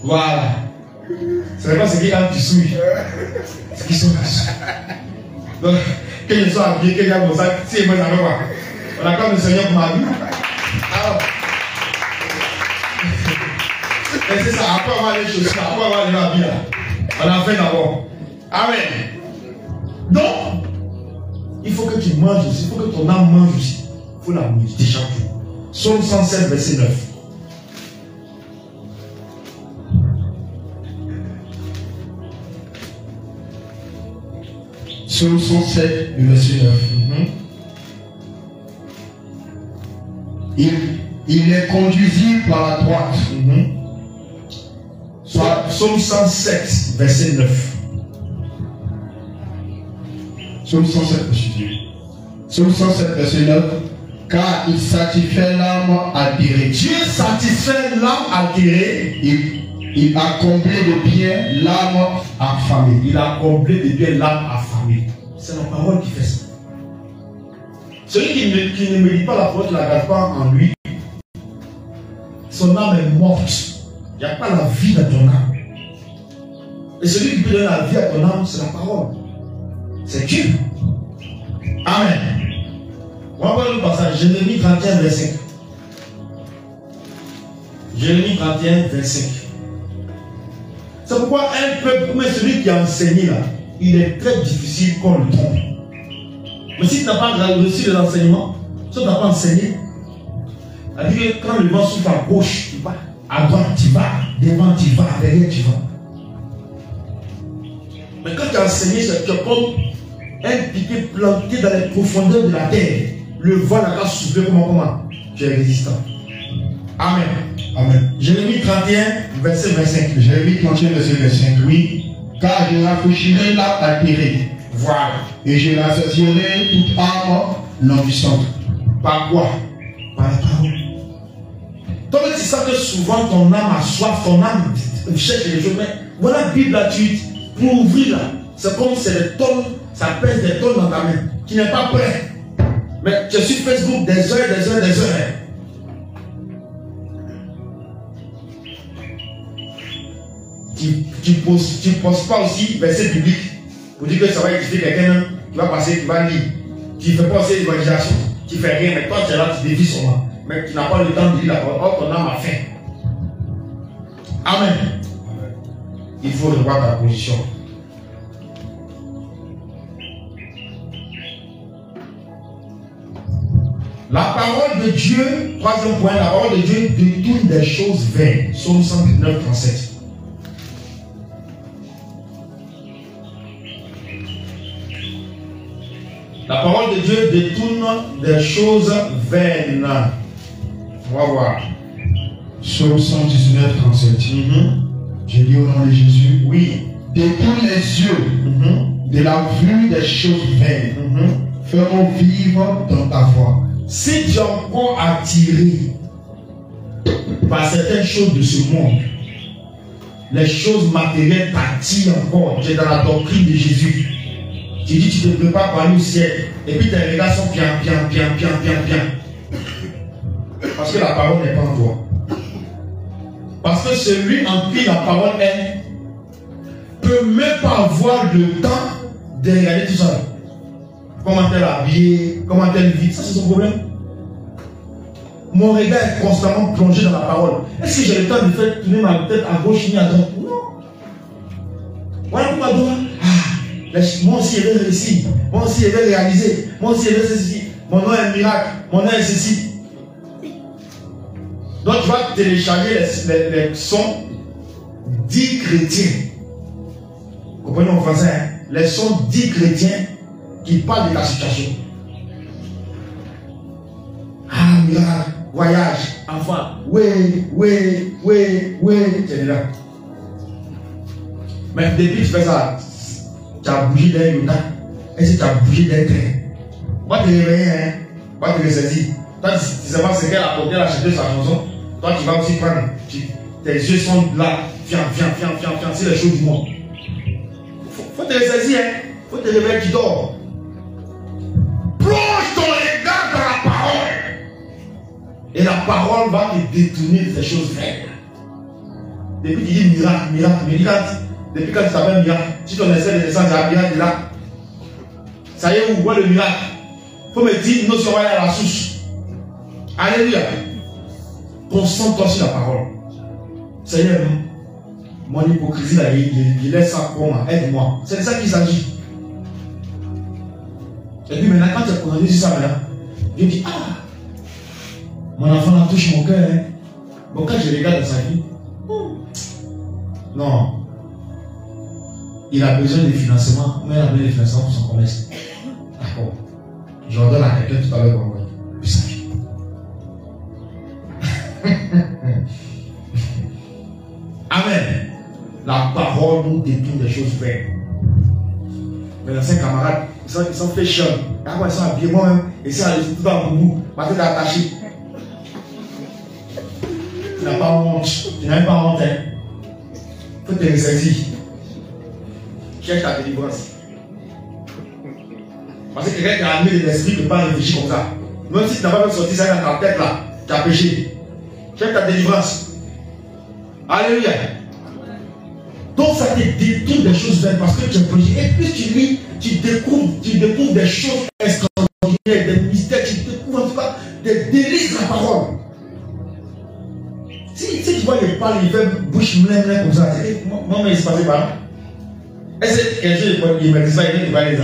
Voilà. Ce n'est pas ce qui est tu souilles. Ce qui sont là. Donc, que je sois habillé, que j'ai mon sac, si moi j'en vois. On a comme le Seigneur pour ma vie. Alors. Et c'est ça, après avoir les chaussures, après avoir les habits là. On a fait d'abord. Amen. Donc, il faut que tu manges aussi, il faut que ton âme mange aussi. Il faut la méditer chaque jour. Psaume 107, verset 9. Psaume 107, verset 9. Il est conduit par la droite. Psaume 107, verset 9. Psaume 107, verset 9. Psaume 107, verset 9. Car il satisfait l'âme altérée. Dieu satisfait l'âme altérée. Il a comblé de bien l'âme affamée. Il a comblé de bien l'âme affamée. C'est la parole qui fait ça. Celui qui ne médite pas la parole, qui ne la garde pas en lui, son âme est morte. Il n'y a pas la vie dans ton âme. Et celui qui peut donner la vie à ton âme, c'est la parole. C'est Dieu. Amen. On va voir le passage. Jérémie 31, verset 5. Jérémie 31, verset 5. C'est pourquoi un peuple, mais celui qui a enseigné là, il est très difficile qu'on le trompe. Mais si tu n'as pas reçu de l'enseignement, si tu n'as pas enseigné, c'est-à-dire que quand le vent souffle à gauche, tu vas, à droite, tu vas, devant, tu vas, derrière, tu vas. Mais quand tu as enseigné, tu es comme un piquet planté dans les profondeurs de la terre. Le vent n'a qu'à souffler comment? Tu es résistant. Amen. Amen. Jérémie 31, verset 25. Jérémie 31, verset 25. Oui. Car je rafraîchirai l'arbre altéré. Voilà. Et je rassasierai toute âme languissante. Par quoi? Par la parole. Toi, tu sens que souvent ton âme a soif, ton âme cherche les choses. Mais voilà la Bible là, pour ouvrir là. C'est comme c'est des tonnes, ça pèse des tonnes dans ta main. Tu n'es pas prêt. Mais tu es sur Facebook des heures, des heures, des heures. Tu poses pas aussi verset public pour dire que ça va édifier quelqu'un, tu vas passer, tu vas lire. Tu ne fais pas aussi l'évangélisation, tu ne fais rien, mais toi tu es là, tu défies seulement. Mais tu n'as pas le temps de lire la parole, or ton âme a faim. Amen. Il faut revoir ta position. La parole de Dieu, troisième point, la parole de Dieu détourne des choses vaines. Psaume 119, 37. La parole de Dieu détourne des choses vaines. On va voir. Psaume 119, 37. Je dis au nom de Jésus. Oui. Détourne les yeux de la vue des choses vaines. Fais-moi vivre dans ta voie. Si tu es encore attiré par certaines choses de ce monde, les choses matérielles t'attirent encore. Tu es dans la doctrine de Jésus. Tu dis, tu te prépares pour aller au ciel. Et puis tes regards sont bien. Parce que la parole n'est pas en toi. Parce que celui en qui la parole est peut même pas avoir le temps de regarder tout ça. Comment elle est habillée, comment elle vit, ça c'est son problème. Mon regard est constamment plongé dans la parole. Est-ce que j'ai le temps de faire tourner ma tête à gauche ni à droite? Non. Voilà pourquoi moi aussi je vais réussir, moi aussi je vais réaliser, moi aussi je vais ceci, mon nom est un miracle, mon nom est ceci. Donc tu vas télécharger les sons dits chrétiens. Vous comprenez en français, hein? Les sons dits chrétiens qui parlent de la situation. Ah, miracle, voyage, enfant, oui, tu es là. Mais depuis que tu fais ça, tu as bougé d'un yoga, et si tu as bougé d'un train, va te réveiller, hein, va te ressaisir. Toi, tu ne sais pas ce qu'elle a apporté à la chanteuse sa chanson, toi tu vas aussi prendre, tes yeux sont là, viens, c'est les choses du monde. Faut te ressaisir, hein, faut te réveiller, tu dors. Plonge ton regard dans la parole, et la parole va te détourner de ces choses vraies. Depuis qu'il dit miracle. Depuis quand tu t'appelles miracle, si ton essai de descendre, il y a miracle là. Ça y est, où voit le miracle? Il faut me dire, nous sommes à la source. Alléluia. Concentre-toi sur la parole. Seigneur, mon hypocrisie là, il laisse ça pour moi. Aide-moi. C'est de ça qu'il s'agit. Et puis maintenant, quand tu as connu sur ça, maintenant, je dis, ah, mon enfant là touche mon cœur. Hein. Bon, quand je regarde dans sa vie, non. Il a besoin de financement, mais il a besoin de financement pour son commerce. D'accord. J'en donne à quelqu'un tout à l'heure. Puis ça vient. Amen. La parole nous détourne des choses vraies. Mais ces camarades, ils sont fait chiants. Ils sont habillés moi-même. Et c'est à tout dans le bout. Ma tête est attachée. Tu n'as pas honte. Tu n'as même pas honte. Il faut te ressaisir. Cherche ta délivrance. Parce que quelqu'un qui a amené l'esprit ne peut pas réfléchir comme ça. Même si tu n'as pas fait sortir ça dans ta tête là, tu as péché. Cherche ta délivrance. Alléluia. Donc ça te détourne des choses vaines parce que tu es péché. Et puis tu lis, tu découvres des choses extraordinaires, des mystères, tu découvres en tout cas des délices de la parole. Si tu vois les parle, il fait bouche mlin comme ça, moi, il se passe pas. Est-ce que quelque chose il me dit ça, il va les gens.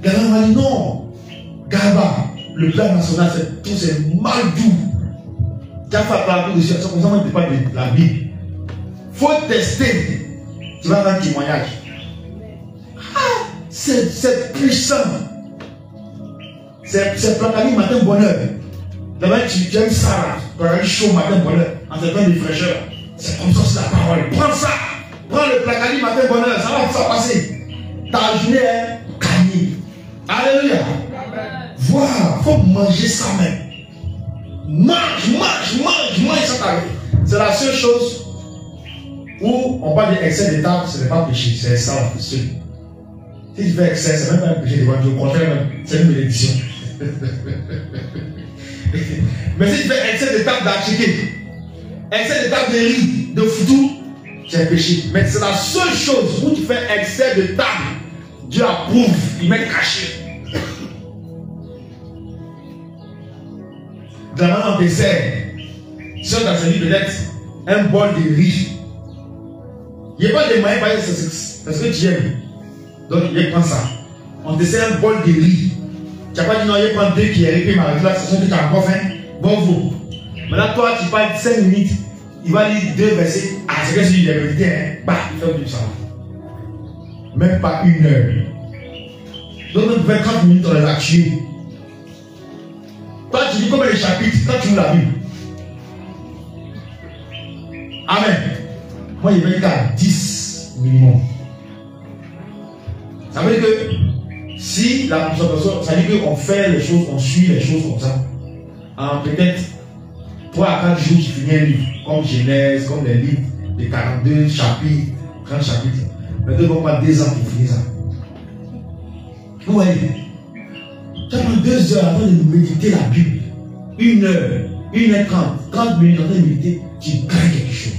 Gaba m'a dit non. Gaba, le plan national, c'est mal doux. Tu as fait parler de situation comme ça, moi je ne parle pas de la Bible. Il faut tester. Tu vas avoir un témoignage. Ah, c'est puissant. C'est placali matin bonheur. D'abord tu aimes ça, placali chaud matin bonheur, en certain de fraîcheur. C'est comme ça, c'est la parole. Prends ça. Prends le placali matin bonheur, ça va ça passer. Ta journée est gagnée. Alléluia. Voilà, il faut manger ça même. Mange ça t'arrive. C'est la seule chose où on parle d'excès de table, ce n'est pas péché, c'est ça la question. Si tu fais excès, c'est même pas un péché devant Dieu, au contraire, c'est une bénédiction. Mais si tu fais excès de table d'archiquet, excès de table de riz, de foutou, c'est un péché. Mais c'est la seule chose où tu fais excès de table, Dieu approuve, il met caché. Dans un dessert, si on t'a servi peut-être un bol de riz, il n'y a pas de moyen parce que tu aimes. Donc il prend ça. On te sert un bol de riz. Tu n'as pas dit non, il prend deux qui est répété, mais avec la façon que tu as encore faim. Bon vous. Maintenant toi tu parles 5 minutes, il va lire 2 versets. Ah c'est que c'est la vérité, hein. Bah, il fait tout ça. Même pas 1 heure. Donc on peut faire 30 minutes, on les a tués. Toi tu dis combien de chapitres quand tu ouvres la Bible. Amen. Moi, il va être à 10 minimum. Ça veut dire que si la concentration, ça veut dire qu'on fait les choses, on suit les choses comme ça. En peut-être 3 à 4 jours, tu finis un livre, comme Genèse, comme les livres de 42 chapitres, 30 chapitres. Mais tu ne vas pas 2 ans pour finir ça. Vous voyez, tu as 2 heures avant de méditer la Bible. 1 heure, 1h30, 30 minutes avant de méditer, tu gagnes quelque chose.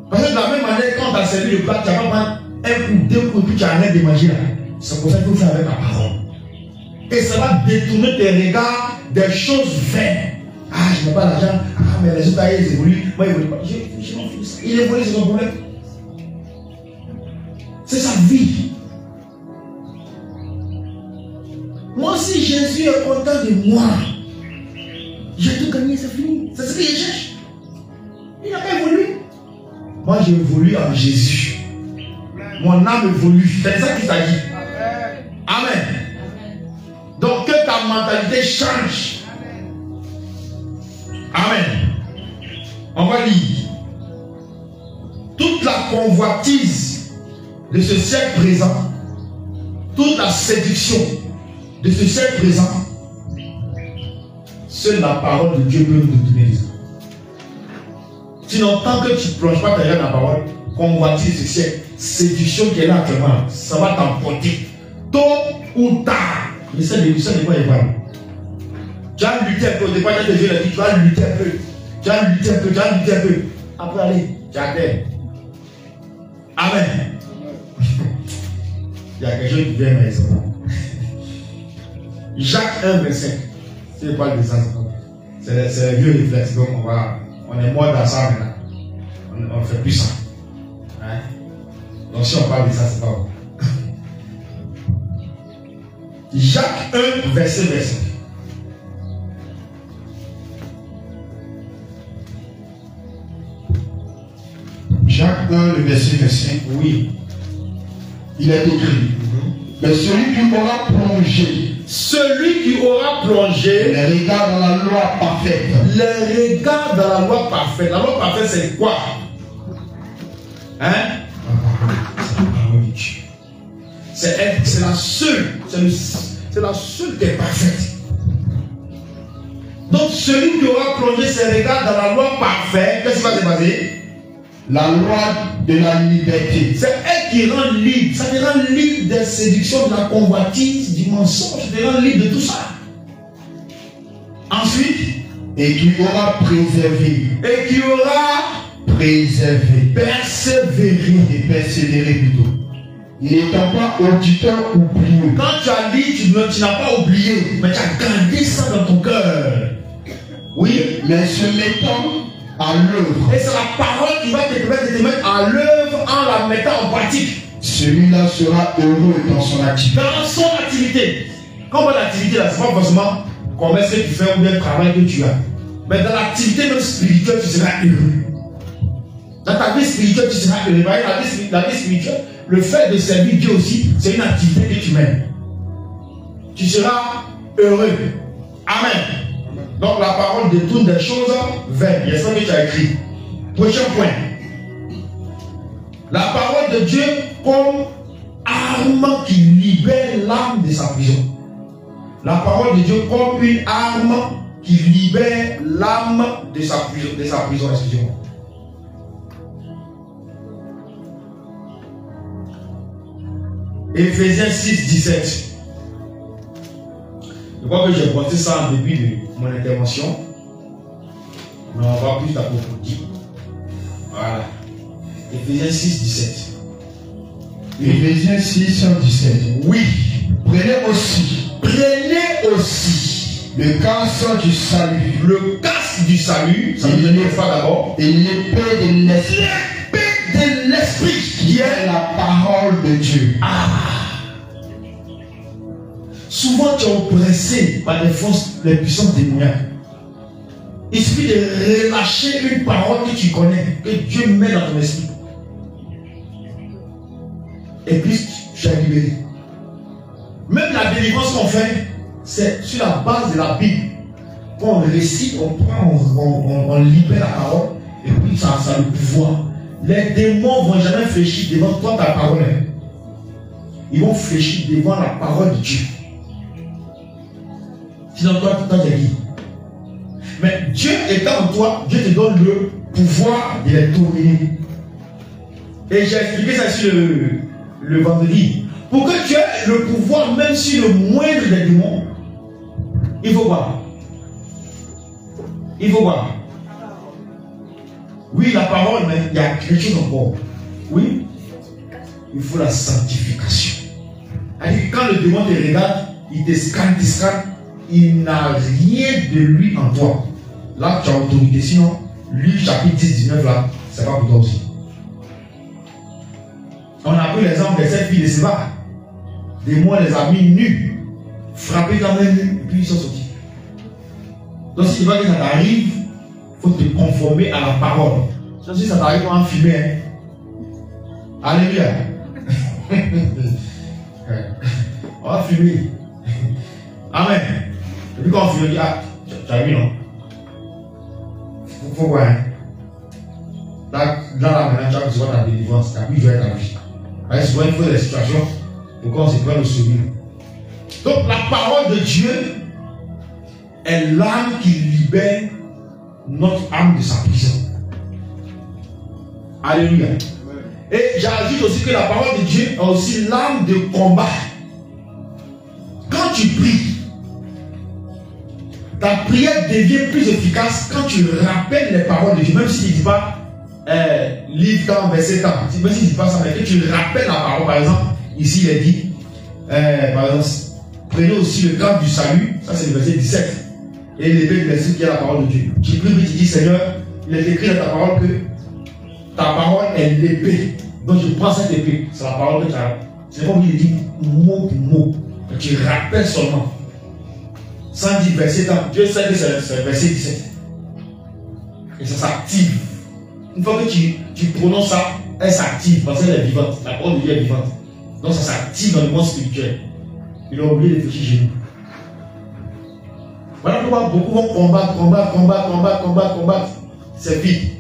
Parce que de la même manière, quand tu as servi le plat, tu vas pas prendre un coup, 2 coups, puis tu arrêtes de manger là. C'est pour ça qu'il faut faire avec la parole. Et ça va détourner tes regards des choses vaines. Ah, je n'ai pas l'argent. Ah, mais les autres, ils évoluent. Moi, ils évoluent pas. Je m'en fous. Il évolue, c'est son problème. C'est sa vie. Moi, si Jésus est content de moi, j'ai tout gagné, c'est fini. C'est ce qu'il cherche. Il n'a pas évolué. Moi, j'ai évolué en Jésus. Mon âme évolue. C'est ça qu'il s'agit. Amen. Donc, que ta mentalité change. Amen. On va lire. Toute la convoitise de ce siècle présent, toute la séduction de ce siècle présent, seule la parole de Dieu peut nous donner ça. Sinon, tant que tu ne plonges pas derrière la parole, convoitise ce siècle, séduction qui est là actuellement, ça va t'emporter. Tôt ou tard, mais ça de quoi il parle. Tu as lutté un peu, au départ, tu vas lutter un peu. Tu as lutté un peu, tu as lutté un peu. Après, allez, tu adhères. Amen. Il y a quelque chose qui vient à maison. Jacques 1, verset 5. C'est pas de ça, c'est le vieux réflexe. Donc, on est mort dans ça maintenant. On ne fait plus ça. Hein? Donc, si on parle de ça, c'est pas bon. Jacques 1, verset 5. Jacques 1, le verset 25. Oui. Il est écrit. Mais celui qui aura plongé. Celui qui aura plongé. Les regards dans la loi parfaite. Les regards dans la loi parfaite. La loi parfaite, c'est quoi? Hein? C'est la parole de Dieu. C'est la seule. C'est la seule qui est parfaite. Donc celui qui aura plongé ses regards dans la loi parfaite, qu'est-ce qui va se passer? La loi de la liberté. C'est elle qui rend libre. Ça te rend libre des séductions, de la convoitise, du mensonge. Ça te rend libre de tout ça. Ensuite, et qui aura préservé. Et qui aura préservé. Persévéré. Et persévéré plutôt. N'étant pas auditeur oublié. Quand tu as lu, tu n'as pas oublié, mais tu as gardé ça dans ton cœur. Oui. Mais se mettant à l'œuvre. Et c'est la parole qui va te permettre de te mettre à l'œuvre en la mettant en pratique. celui-là sera heureux dans son activité. Dans son activité. Quand on parle d'activité, là, c'est pas forcément commerce que tu fais ou bien le travail que tu as. Mais dans l'activité même spirituelle, tu seras heureux. Dans ta vie spirituelle, tu seras heureux. La vie spirituelle, le fait de servir Dieu aussi, c'est une activité que tu mènes. Tu seras heureux. Amen. Donc la parole détourne des choses vaines. Il y a ça que tu as écrit. Prochain point. La parole de Dieu comme arme qui libère l'âme de sa prison. La parole de Dieu comme une arme qui libère l'âme de sa prison, excusez-moi. Éphésiens 6, 17. Je crois que j'ai pointé ça en début de mon intervention. Mais on va plus approfondir. Voilà. Éphésiens 6, 17. Éphésiens 6, 17. Oui. Prenez aussi le casque du salut. Le casque du salut, ça veut dire quoi d'abord? Et l'épée de l'esprit. L'épée de l'esprit Qui est la parole de Dieu. Souvent tu es oppressé par les puissances démoniaques. Il suffit de relâcher une parole que tu connais, que Dieu met dans ton esprit. Et puis tu es libéré. Même la délivrance qu'on fait, c'est sur la base de la Bible. Quand on récite, on prend, on libère la parole, et puis ça a le pouvoir. Les démons ne vont jamais fléchir devant toi, ta parole. Ils vont fléchir devant la parole de Dieu. Sinon, toi, tout le temps, j'ai dit. Mais Dieu étant en toi, Dieu te donne le pouvoir de les dominer. Et j'ai expliqué ça sur le vendredi. Pour que tu aies le pouvoir, même sur le moindre des démons, il faut voir. Il faut voir. Oui, la parole, mais il y a quelque chose encore. Oui, il faut la sanctification. C'est-à-dire, quand le démon te regarde, il te scanne, il n'a rien de lui en toi. Là, tu as autorité. Sinon, lui, chapitre 10, 19, là, c'est pas pour toi aussi. On a pris l'exemple de cette fille de Séba. Des mois, les a mis nus, frappés quand même nus, et puis ils sont sortis. Donc, si tu vois que ça t'arrive, il faut te conformer à la parole. Sinon, si ça t'arrive, on va filmer. Hein. Alléluia. On va filmer. Amen. Et puis quand on filme, on dit, ah, tu as vu, non? Il faut voir. Hein. Là, maintenant, tu as besoin de la délivrance. Tu as pu jouer ta vie. Souvent, il faut des situations pour qu'on se prenne au souvenir. Donc, la parole de Dieu est l'âme qui libère notre âme de sa prison. Alléluia. Et j'ajoute aussi que la parole de Dieu a aussi l'âme de combat. Quand tu pries, ta prière devient plus efficace quand tu rappelles les paroles de Dieu, même si tu ne dis pas livre temps, verset temps. Même si tu ne dis pas ça, mais que tu rappelles la parole. Par exemple, ici il est dit, par exemple, prenez aussi le camp du salut, ça c'est le verset 17. Et l'épée de l'esprit qui est la parole de Dieu. Tu pries, tu dis, Seigneur, il est écrit dans ta parole que ta parole est l'épée. Donc je prends cette épée, c'est la parole que tu as. C'est comme il dit mot pour mot. Tu rappelles seulement. Sans dire verset temps. Dieu sait que c'est verset 17. Et ça s'active. Une fois que tu prononces ça, elle s'active parce qu'elle est vivante. La parole de Dieu est vivante. Donc ça s'active dans le monde spirituel. Il a oublié les petits genoux. Voilà pourquoi beaucoup vont combattre. C'est vite.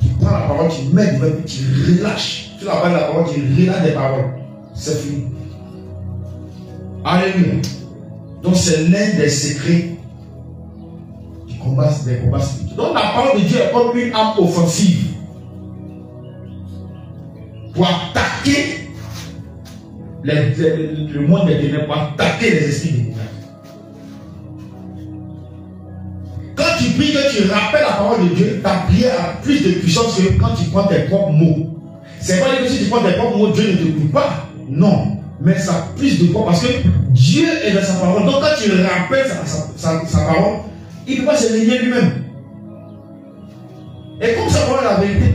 Tu prends la parole, tu mets, tu relâches. Tu la base de la parole, tu relâches des paroles. C'est fini. Alléluia. Donc c'est l'un des secrets du combat, des combats spirituels. Donc la parole de Dieu est comme une arme offensive pour attaquer le monde des ténèbres, pour attaquer les esprits démoniaques. Quand tu pries, que tu rappelles la parole de Dieu, ta prière a plus de puissance que quand tu prends tes propres mots. C'est pas que si tu prends tes propres mots, Dieu ne te coupe pas. Non. Mais ça a plus de poids parce que Dieu est dans sa parole. Donc quand tu rappelles sa parole, il ne peut pas se régner lui-même. Et comme sa parole est la vérité,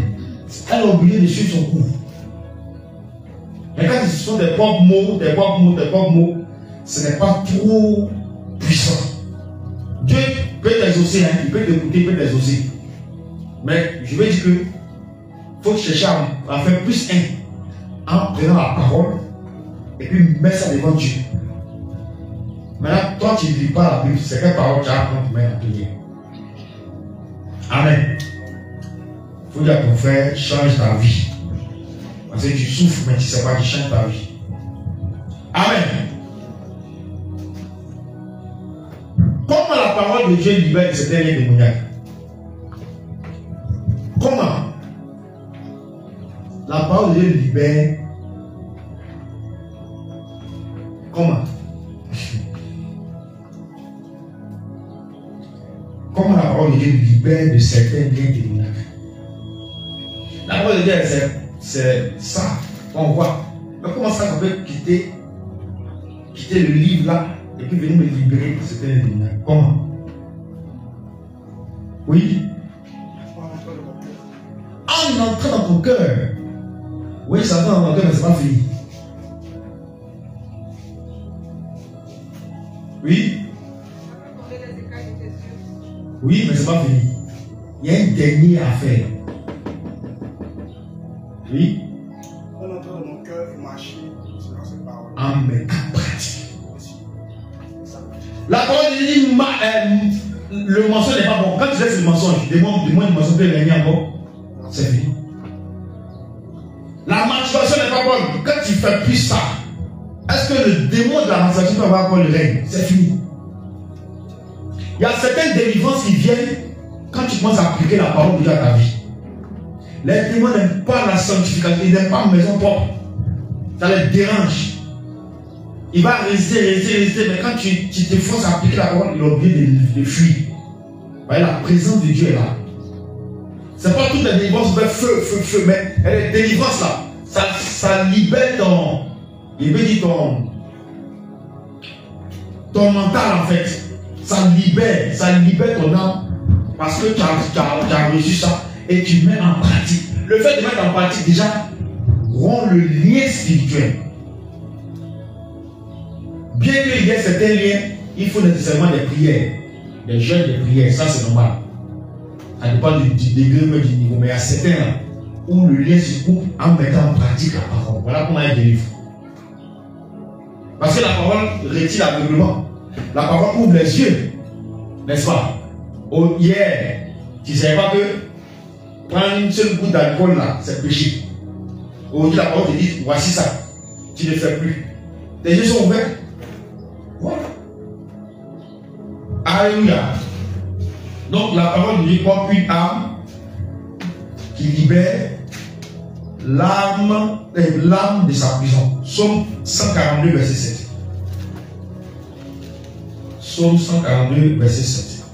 elle a oublié de suivre son cours. Mais quand ce sont des propres mots, ce n'est pas trop puissant. Dieu peut t'exaucer, hein, il peut t'écouter, il peut t'exaucer. Mais je veux dire que il faut chercher à faire plus en prenant la parole et puis mettre ça devant Dieu. Maintenant, toi tu ne lis pas la Bible, c'est quelle parole tu as appris pour mettre en prière. Amen. Il faut dire à ton frère, change ta vie. Parce que tu souffres, mais tu ne sais pas qu'il change ta vie. Amen. Comment la parole de Dieu libère de certains liens démoniaques? Comment la parole de Dieu libère? Comment? Comment la parole de Dieu libère de certains liens démoniaques? La parole de Dieu, c'est ça qu'on voit. Mais comment ça peut quitter le livre là et puis venir me libérer de certains liens démoniaques? Comment? Oui? En entrant dans ton cœur. Oui, ça entre dans ton cœur, mais ce n'est pas fini. Oui? Oui, mais ce n'est pas fini. Il y a une dernière affaire. Oui? En entrant dans mon cœur et marcher selon cette parole. En mettant en pratique. La parole dit le mensonge n'est pas bon. Quand tu laisses le mensonge, demande le mensonge peut gagner encore. C'est fini. La masturbation n'est pas bonne. Quand tu fais plus ça, est-ce que le démon de la masturbation peut avoir encore le règne? C'est fini. Il y a certaines délivrances qui viennent quand tu commences à appliquer la parole de Dieu à ta vie. Les démons n'aiment pas la sanctification, ils n'aiment pas la maison propre. Ça les dérange. Il va résister, mais quand tu te forces à appliquer la parole, il a oublié de fuir. Voyez, la présence de Dieu est là. Ce n'est pas toutes les délivrances vers feu, mais les délivrances là, ça libère ton mental en fait. Ça libère ton âme parce que tu as reçu ça et tu mets en pratique. Le fait de mettre en pratique déjà rompt le lien spirituel. Bien qu'il y ait certains liens, il faut nécessairement des prières, des jeûnes, des prières, ça c'est normal. Ça dépend du degré du niveau, mais il y a certains là où le lien se coupe en mettant en pratique la parole. Voilà comment elle délivre. Parce que la parole retire l'aveuglement. La parole ouvre les yeux, n'est-ce pas? Hier, tu ne savais pas que prendre une seule goutte d'alcool là, c'est péché. Aujourd'hui, la parole te dit, voici ça. Tu ne fais plus. Tes yeux sont ouverts. Voilà. Alléluia. Donc la parole de Dieu comme une arme qui libère l'âme de sa prison. Psaume 142, verset 7. Psaume 142, verset 7.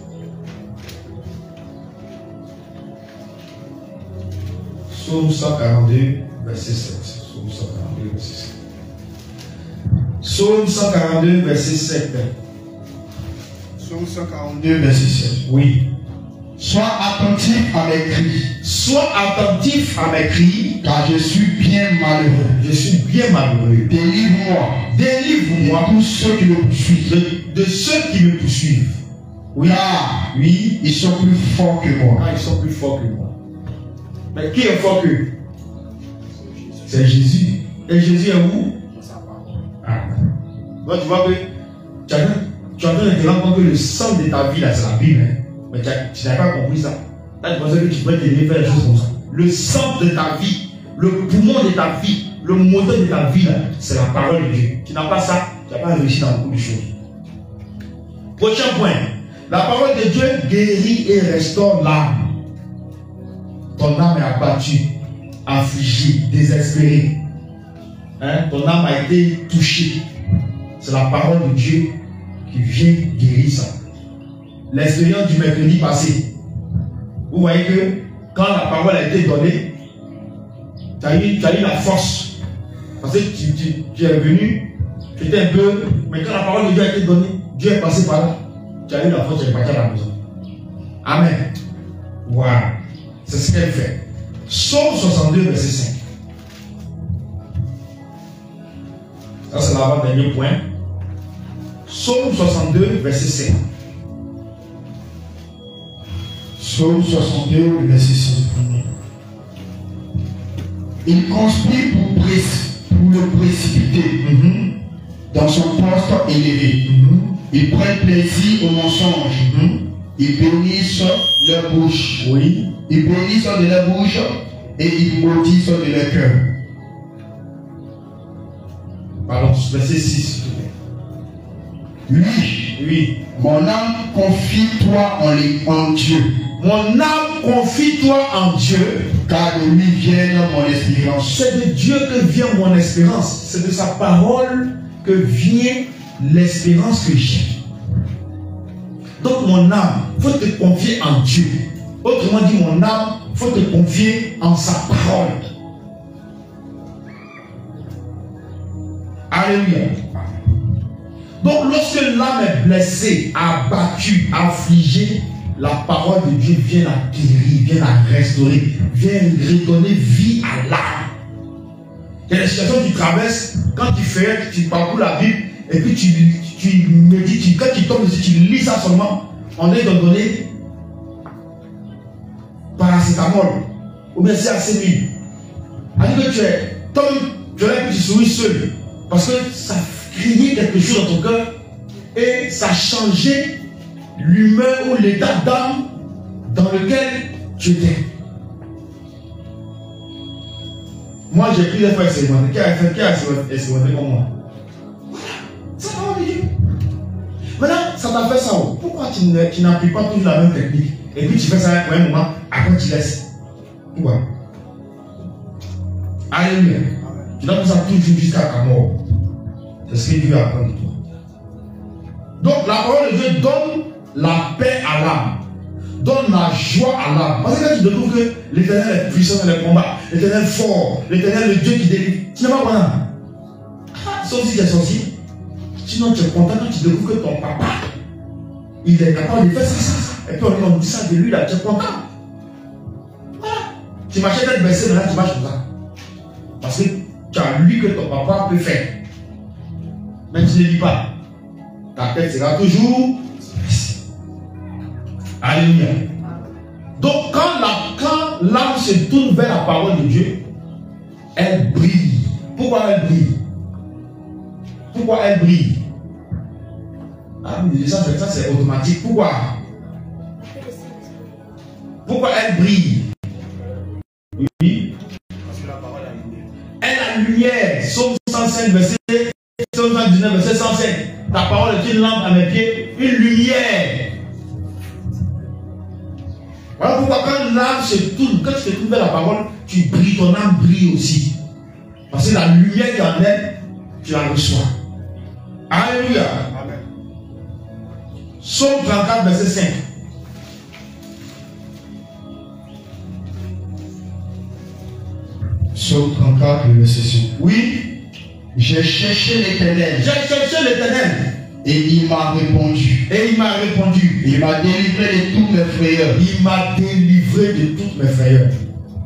Psaume 142, verset 7. Psaume 142, verset 7. Psaume 142, verset 7. Psaume 142, verset 7. Oui. Sois attentif à mes cris. Sois attentif à mes cris, car je suis bien malheureux. Je suis bien malheureux. Délivre-moi. Délivre-moi de tous ceux qui me poursuivent. De ceux qui me poursuivent. Oui. Car oui, ils sont plus forts que moi. Ah, ils sont plus forts que moi. Mais qui est fort qu'eux? C'est Jésus. Et Jésus est où? Ah. Donc tu vois que tu es en train de te rendre compte que le sang de ta vie là, c'est la Bible. Hein? Mais tu n'as pas compris ça. Là, tu pensais que tu pourrais t'aider faire des choses comme ça. Le sang de ta vie, le poumon de ta vie, le moteur de ta vie, c'est la parole de Dieu. Tu n'as pas ça, tu n'as pas réussi dans beaucoup de choses. Prochain point. La parole de Dieu guérit et restaure l'âme. Ton âme est abattue, affligée, désespérée. Hein? Ton âme a été touchée. C'est la parole de Dieu qui vient guérir ça. L'expérience du mercredi passé. Vous voyez que quand la parole a été donnée, tu as eu la force. Parce que tu es venu, tu étais un peu. Mais quand la parole de Dieu a été donnée, Dieu est passé par là. Tu as eu la force, tu es parti à la maison. Amen. Wow. C'est ce qu'elle fait. Psaume 62, verset 5. Ça, c'est l'avant-dernier point. Psaume 62, verset 5. Psaume 62, verset 5. Il conspire pour le précipiter dans son poste élevé. Ils prennent plaisir au mensonge. Ils bénissent leur bouche. Oui. Ils bénissent de leur bouche et ils maudissent de leur cœur. Pardon, verset 6, s'il te plaît. Oui. Mon âme, confie-toi en Dieu. Mon âme, confie-toi en Dieu. Car de lui vient mon espérance. C'est de Dieu que vient mon espérance. C'est de sa parole que vient l'espérance que j'ai. Donc mon âme, il faut te confier en Dieu. Autrement dit, mon âme, il faut te confier en sa parole. Alléluia. Donc lorsque l'âme est blessée, abattue, affligée, la parole de Dieu vient la guérir, vient la restaurer, vient redonner vie à l'âme. Il y a des situations que tu traverses, quand tu fais, tu parcours la Bible, et puis tu médites, quand tu tombes dessus, tu lis ça seulement, on est donné paracétamol, ou bien c'est assez mille. Alors que tu es, tu aurais pu te souris seul, parce que ça criait quelque chose dans ton cœur, et ça changeait l'humeur ou l'état d'âme dans lequel tu étais. Moi, j'ai pris des fois expérimenté. Qui a expérimenté comme moi? Voilà, ça va Dieu. Maintenant, ça t'a fait ça. Pourquoi tu n'appliques pas toujours la même technique? Et puis tu fais ça pour un moment, après tu laisses. Pourquoi? Alléluia. Tu dois faire ça toujours jusqu'à ta mort. C'est ce que Dieu apprend de toi. Donc la parole de Dieu donne la paix à l'âme, donne la joie à l'âme. Parce que quand tu découvres que l'Éternel est puissant dans les combats, l'Éternel est fort, l'Éternel est le Dieu qui délivre, tu n'es pas content. Sauf si tu es sorcier. Sinon tu es content quand tu découvres que ton papa, il est capable de faire ça. Et puis on dit ça de lui là, tu es content. Voilà. Tu marchais tête baissée, maintenant tu marches comme ça. Parce que tu as lu que ton papa peut faire. Mais tu ne lis pas. Ta tête sera toujours. Alléluia. Donc quand l'âme se tourne vers la parole de Dieu, elle brille. Pourquoi elle brille? Pourquoi elle brille? Ah oui, ça c'est automatique. Pourquoi? Pourquoi elle brille? Oui. Parce que la parole a lumière. Elle a lumière. Psaume 105, verset 119, verset 105. Ta parole est une lampe à mes pieds, une lumière. Voilà pourquoi quand l'âme se tourne, quand tu te tournes vers la parole, tu brilles, ton âme brille aussi. Parce que la lumière qui est en elle, tu la reçois. Alléluia. Amen. Psaume 34, verset 5. Psaume 34, verset 5. Oui. J'ai cherché l'Éternel. J'ai cherché l'Éternel. Et il m'a répondu. Et il m'a répondu. Il m'a délivré de tous mes frayeurs. Il m'a délivré de toutes mes frayeurs.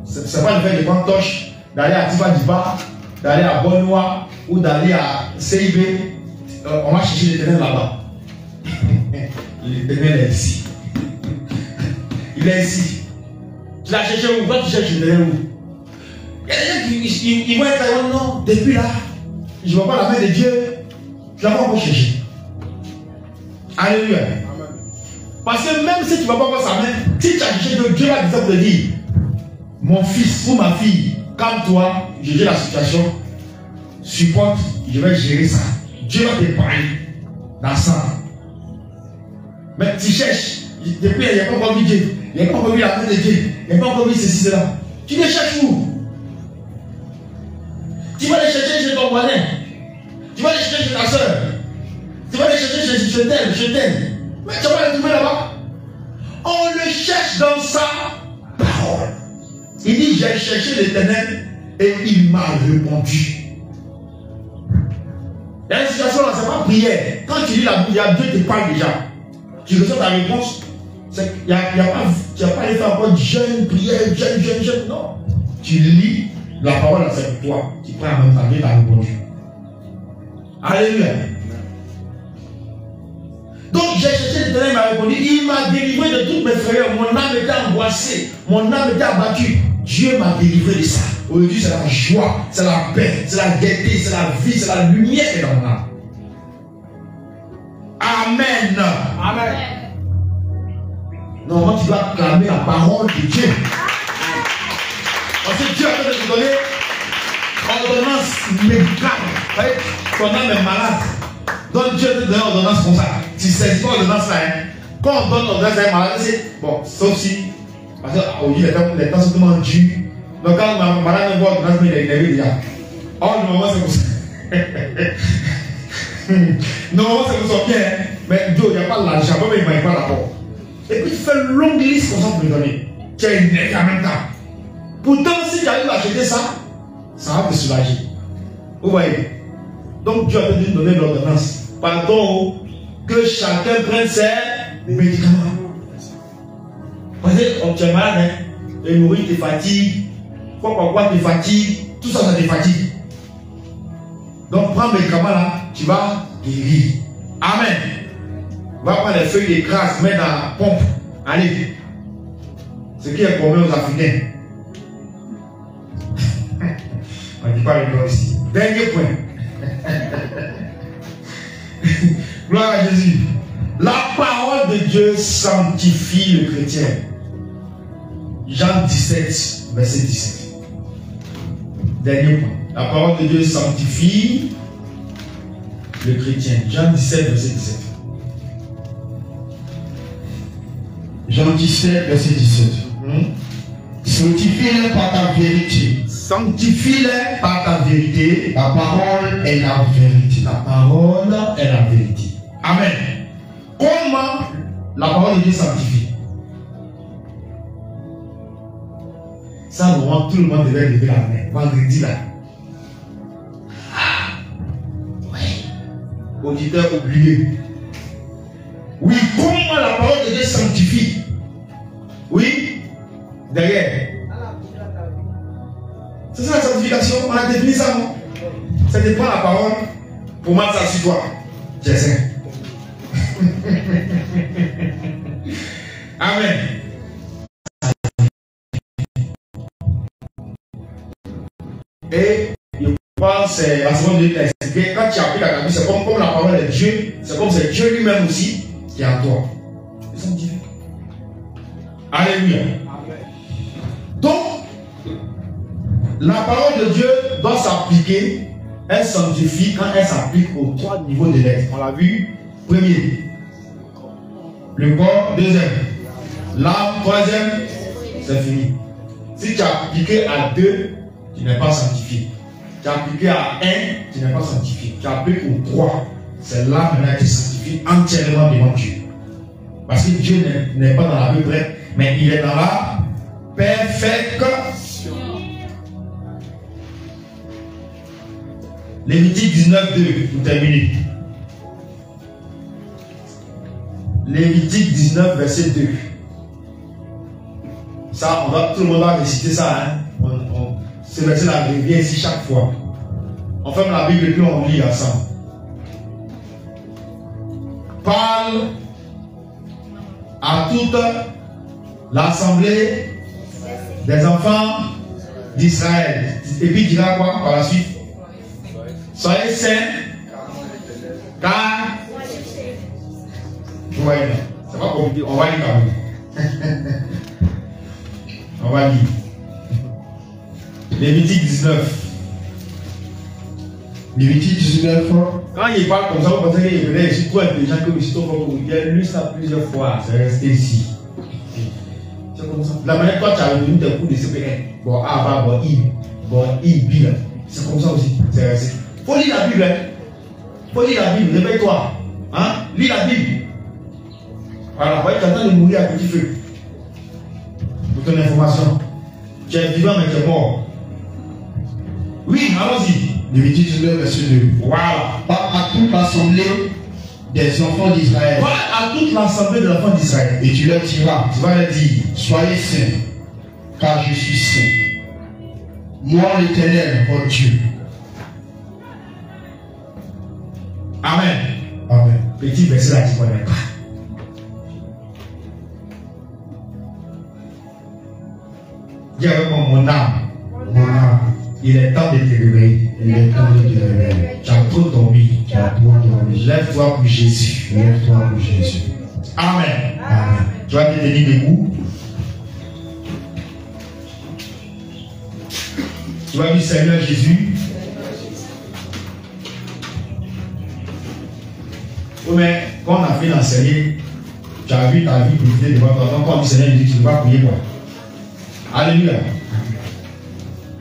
C'est pas le fait de prendre Toche, d'aller à Tifa Diba, d'aller à Bonnois ou d'aller à CIB. On va chercher l'Éternel là-bas. L'Éternel est ici. Il est ici. Tu l'as cherché où? Toi, tu cherches l'Éternel où? Il y a des gens qui vont être là, non, depuis là, je ne vois pas la main de Dieu. Tu ne l'as pas encore cherché. Alléluia. Amen. Parce que même si tu ne vas pas voir sa main, si tu as cherché Dieu, Dieu va te dire, mon fils ou ma fille, calme-toi, je gère la situation, supporte, je vais gérer ça. Dieu va te parler dans ça. Mais tu cherches, depuis il n'y a pas encore vu Dieu, il n'y a pas encore vu la main de Dieu, il n'y a pas encore vu ceci, cela. Tu les cherches où? Tu vas les chercher chez ton voisin, tu vas les chercher chez ta soeur, tu vas les chercher chez tel. Mais tu vas les trouver là-bas. On le cherche dans sa parole. Il dit, j'ai cherché l'Éternel et il m'a répondu. Il y a une situation là, c'est pas prière. Quand tu lis la Bible, Dieu te parle déjà. Tu reçois ta réponse. Il n'y a pas à faire encore jeûne, prière, jeûne. Non. Tu lis la parole, c'est pour toi. Tu prends en même temps, Dieu t'a répondu. Alléluia. Donc j'ai cherché l'Éternel, il m'a répondu, il m'a délivré de toutes mes frayeurs. Mon âme était angoissée, mon âme était abattue. Dieu m'a délivré de ça. Aujourd'hui, c'est la joie, c'est la paix, c'est la gaieté, c'est la vie, c'est la lumière qui est dans mon âme. Amen. Amen. Normalement, tu dois clamer la parole de Dieu. Parce que Dieu a fait de te donner ordonnance médicale. Ton âme est malade. Donc Dieu te donne ordonnance comme ça. Tu sais pas ordonnance là. Quand on donne ordonnance à un malade, c'est bon, sauf si. Parce qu'aujourd'hui, les temps sont tellement durs. Donc quand ma malade me voit ordonnance, il est énervé déjà. Or, normalement, c'est comme ça. Normalement, c'est comme ça bien. Mais Dieu, il n'y a pas l'argent, mais il ne m'aille pas d'abord. Et puis, tu fais une longue liste comme ça pour me donner. Tu es énervé en même temps. Pourtant, si tu arrives à acheter ça, ça va te soulager. Vous voyez? Donc, Dieu a dû nous donner l'ordonnance. Pardon, que chacun prenne ses médicaments. Parce que tu es malade, hein? Et nourrir te fatigue, quoi te fatigue, tout ça, ça te fatigue. Donc, prends mes médicaments là, tu vas guérir. Amen. Va prendre les feuilles de grâce, mets dans la pompe. Allez. Ce qui est commun aux Africains. On ne dit pas le nom ici. Dernier point. Gloire à Jésus. La parole de Dieu sanctifie le chrétien. Jean 17, verset 17. Dernier point. La parole de Dieu sanctifie le chrétien. Jean 17, verset 17. Jean 17, verset 17. Sanctifie-les par ta vérité. Sanctifie-les par ta vérité. La parole est la vérité. La parole est la vérité. Amen. Comment la parole de Dieu sanctifie? Ça, normalement, tout le monde devait lever la main. Vendredi là. Oui. Auditeur oublié. Oui, comment la parole de Dieu sanctifie? Oui. Derrière. C'est ça la sanctification. On a défini ça, non? C'est de prendre la parole pour mettre ça sur toi. J'essaie. Amen. Et je pense à ce moment de l'expliquer. Quand tu appliques à ta vie, c'est comme la parole de Dieu, c'est comme c'est Dieu lui-même aussi qui est en toi. C'est sanctifié. Alléluia. Donc, la parole de Dieu doit s'appliquer. Elle sanctifie quand elle s'applique aux trois niveaux de l'être. On l'a vu. Premier, le corps. Deuxième, l'âme. Troisième, c'est fini. Si tu as appliqué à 2, tu n'es pas sanctifié. Tu as appliqué à 1, tu n'es pas sanctifié. Tu appliques au 3, c'est là maintenant que tu sanctifies entièrement devant Dieu. Parce que Dieu n'est pas dans la peu près, mais il est dans la perfection. Lévitique 19, 2, pour terminer. Lévitique 19, verset 2. Ça, tout le monde va réciter ça. Hein? Ce verset-là revient ici chaque fois. On ferme la Bible et puis on lit ensemble. Parle à toute l'assemblée des enfants d'Israël. Et puis il dira quoi par la suite? Soyez saints, car ouais, c'est pas compliqué, on va lire quand même. On va lire. Lévitique 19. Lévitique 19. Quand il parle comme ça, vous pensez qu'il venait ici, tout intelligent comme ici, il a lu ça plusieurs fois, c'est resté ici. C'est comme ça. La manière toi tu as retenu tes cours de CPN. Bon, A, bon, I, B. C'est comme ça aussi. C'est resté. Faut lire la Bible. Hein? Faut lire la Bible, réveille-toi. Hein? Lis la Bible. Voilà, voyez, tu es en train de mourir à petit feu. Pour ton information. Tu es vivant, mais tu es mort. Oui, allons-y. Lévitique 19, verset 2. Voilà. Parle à toute l'assemblée des enfants d'Israël. Parle à toute l'assemblée des enfants d'Israël. Et tu leur diras, Tu vas leur dire, soyez saints, car je suis saint. Moi l'Éternel, votre Dieu. Amen. Amen. Petit verset là, tu ne connais pas. Dis avec moi, mon âme. Mon âme, Il est temps de te réveiller. il est temps de te réveiller. Tu as trop dormi. Tu as trop dormi. Lève-toi pour Jésus. Lève-toi pour Jésus. Amen. Amen. Tu vas te tenir debout. Tu vas dire Seigneur Jésus. Oui, mais quand on a fait d'enseigner, tu as vu ta vie brûler devant toi. Donc, quand on dit Seigneur Jésus, tu ne vas pas prier quoi. Alléluia.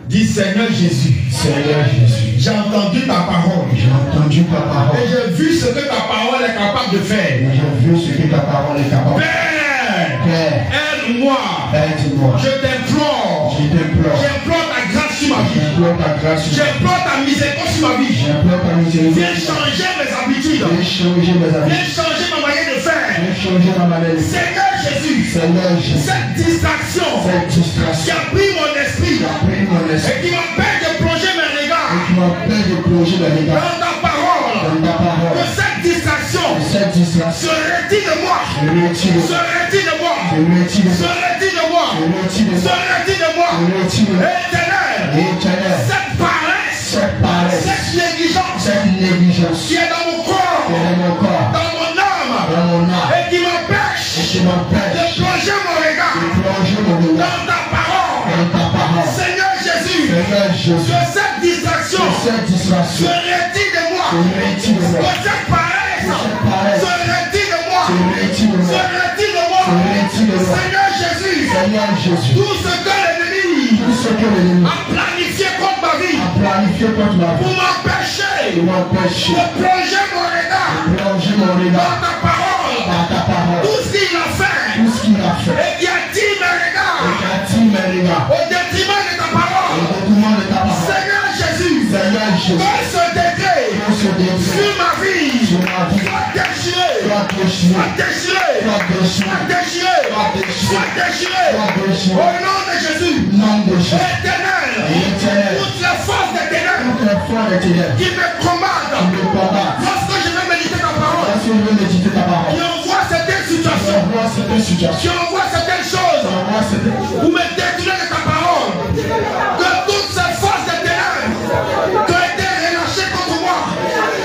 Dis Seigneur Jésus. Seigneur Jésus, J'ai entendu ta parole. j'ai entendu ta parole. Et j'ai vu ce que ta parole est capable de faire. Et j'ai vu ce que ta parole est capable de faire. Père, Père, aide-moi. aide-moi. Je t'implore. Je t'implore. J'implore ta grâce sur ma vie. J'implore ta grâce. J'implore ta miséricorde sur ma vie. J'implore ta miséricorde. Viens changer mes habitudes. Viens changer mes Viens habitudes. changer ma manière de faire. Viens changer ma manière de faire. Seigneur Jésus, Seigneur Jésus, cette distraction cette qui distraction a pris mon esprit qui a pris mon et esprit qui m'empêche de plonger mes et regards qui m'empêche de plonger mes regards dans ta parole, dans ta que parole. cette distraction Cette distraction, se retire de moi. je retire, Se retire de moi. je retire, Se retire de moi. je retire, Se retire de moi. je retire. Éternel, Éternel, cette paresse, cette paresse, cette négligence cette négligence qui est dans mon corps, qui est dans mon corps, dans mon âme, dans mon âme, et qui et m'empêche qui de m'empêche plonger mon de regard plonger mon regard dans ta parole. dans ta parole. Seigneur Jésus, Seigneur Jésus, que cette distraction que cette se distraction retire de moi. se retire de Que moi, cette paresse cette paresse se retire de moi. se retire de Se moi, retire de moi. se retire de moi. Seigneur Jésus, Seigneur Jésus, tout ce que l'ennemi tout ce que l'ennemi a planifié contre ma vie a planifié contre ma pour vie, m'empêcher pour m'empêcher de plonger mon regard de plonger mon dans regard ta parole, dans ta parole, tout ce qu'il a fait tout ce qu'il a fait, et qui attire mes et regards qui attire mes regards au détriment de ta au parole. détriment de ta parole. Seigneur Jésus, Seigneur Jésus, que ce décret que ce décret sur ma vie sur ma vie soit déchiré, soit déchiré, soit déchiré, soit déchiré, soit déchiré, soit déchiré, soit déchiré. soit déchiré. Au nom de Jésus, Au nom de Jésus, éternel, Éternel, toutes les forces des ténèbres toutes les fois des ténèbres qui me commandent qui me combattent, lorsque je vais méditer ta parole, lorsque je veux méditer ta parole, qui envoie certaines je situations, vois certaines qui situations, envoie certaines je choses vois certaines pour me détourner de ta parole, que toutes ces forces des ténèbres qui ont été relâchées contre moi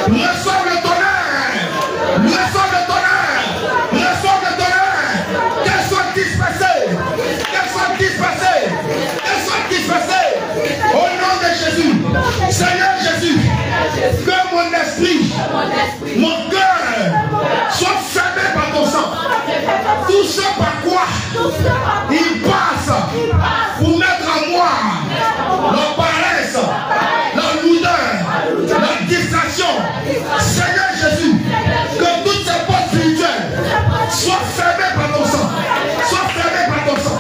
reçoivent le tonnerre, reçoivent le tonnerre, reçoivent le tonnerre, qu'elles soient dispersées, qu'elles soient dispersées, qu'elles soient dispersées, au nom de Jésus. Seigneur Jésus, que mon esprit, mon cœur soit fermé par ton sang. Tout ce par quoi il passe pour mettre en moi la paresse, la lourdeur, la distraction. Seigneur Jésus, que toutes ces portes spirituelles soient fermées par ton sang. Soient fermées par ton sang.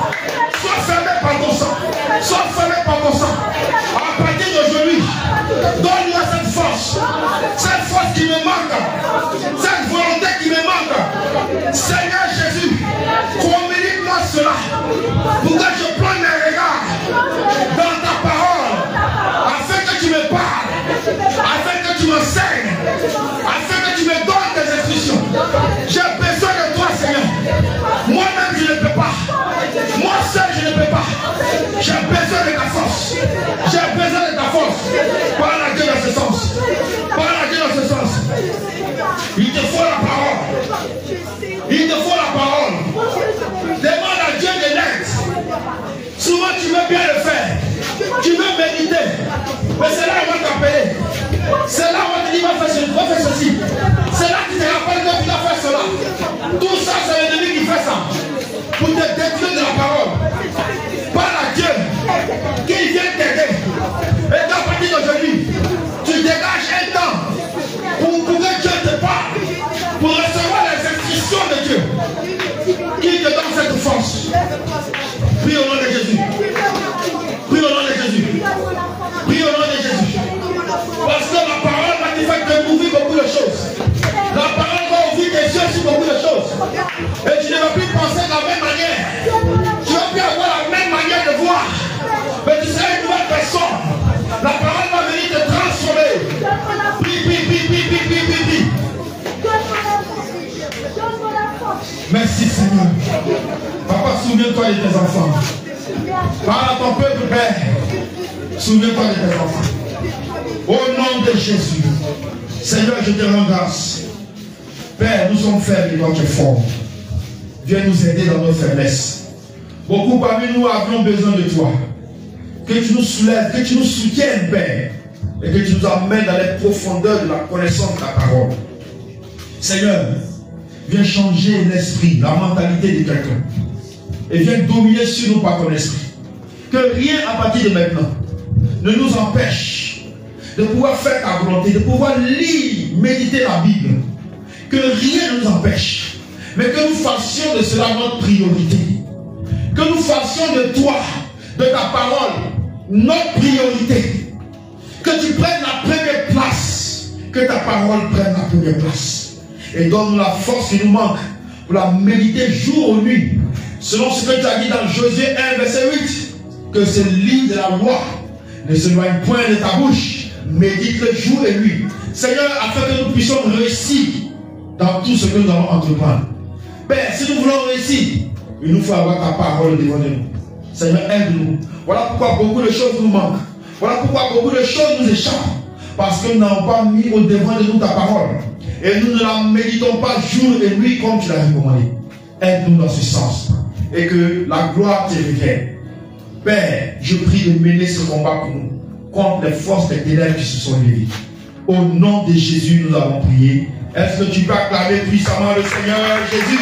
Soient fermées par ton sang. Soient fermées par ton sang. À partir d'aujourd'hui, donne-moi cette force qui me manque, cette volonté qui me manque. Seigneur Jésus, communique-moi cela pour que je prenne mes regards dans ta parole, afin que tu me parles, afin que tu m'enseignes, afin que tu me donnes des instructions. J'ai besoin de toi, Seigneur. Moi-même, je ne peux pas. Moi seul, je ne peux pas. J'ai besoin de ta force. J'ai besoin de ta force. Parle à Dieu dans ce sens. Parle à Dieu dans ce sens. Il te faut la parole. Il te faut la parole. Demande à Dieu de l'aide. Souvent, tu veux bien le faire. Tu veux méditer. Mais c'est là qu'on va t'appeler. C'est là qu'on va te dire, va faire ceci. C'est là que tu te rappelles que tu dois faire cela. Tout ça, c'est l'ennemi qui fait ça. Pour te détruire de la parole. Parle à Dieu. Qu'il vienne t'aider. Et à partir d'aujourd'hui, tu dégages un temps pour que Dieu te parle. Pour recevoir les instructions de Dieu. Qu'il te donne cette force. Prie au nom de Jésus. Prie au nom de Jésus. Prie au nom de Jésus. Parce que la parole va te faire découvrir beaucoup de choses. La parole va ouvrir tes yeux sur beaucoup de choses. Et tu ne vas plus penser de la même manière. Tu ne vas plus avoir la même manière de voir. Mais tu seras une nouvelle personne. La parole va venir te transformer. Prie, prie, prie, prie, prie, prie, prie, prie. Souviens-toi de tes enfants. Parle à ton peuple, Père. Souviens-toi de tes enfants. Au nom de Jésus. Seigneur, je te rends grâce. Père, nous sommes faibles et toi tu es fort. Viens nous aider dans nos faiblesses. Beaucoup parmi nous avons besoin de toi. Que tu nous soulèves, que tu nous soutiennes, Père. Et que tu nous amènes dans les profondeurs de la connaissance de ta parole. Seigneur, viens changer l'esprit, la mentalité de quelqu'un. Et viens dominer sur nous par ton esprit. Que rien à partir de maintenant ne nous empêche de pouvoir faire ta volonté, de pouvoir lire, méditer la Bible. Que rien ne nous empêche. Mais que nous fassions de cela notre priorité. Que nous fassions de toi, de ta parole, notre priorité. Que tu prennes la première place. Que ta parole prenne la première place. Et donne-nous la force qui nous manque pour la méditer jour ou nuit. Selon ce que tu as dit dans Josué 1, verset 8. Que ce livre de la loi ne s'éloigne point de ta bouche. Médite-le jour et nuit. Seigneur, afin que nous puissions réussir dans tout ce que nous allons entreprendre. Père, si nous voulons réussir, il nous faut avoir ta parole devant nous. Seigneur, aide-nous. Voilà pourquoi beaucoup de choses nous manquent. Voilà pourquoi beaucoup de choses nous échappent. Parce que nous n'avons pas mis au devant de nous ta parole. Et nous ne la méditons pas jour et nuit comme tu l'as recommandé. Aide-nous dans ce sens. Et que la gloire te revienne. Père, je prie de mener ce combat pour nous. Contre les forces des ténèbres qui se sont levées. Au nom de Jésus, nous avons prié. Est-ce que tu peux acclamer puissamment le Seigneur Jésus?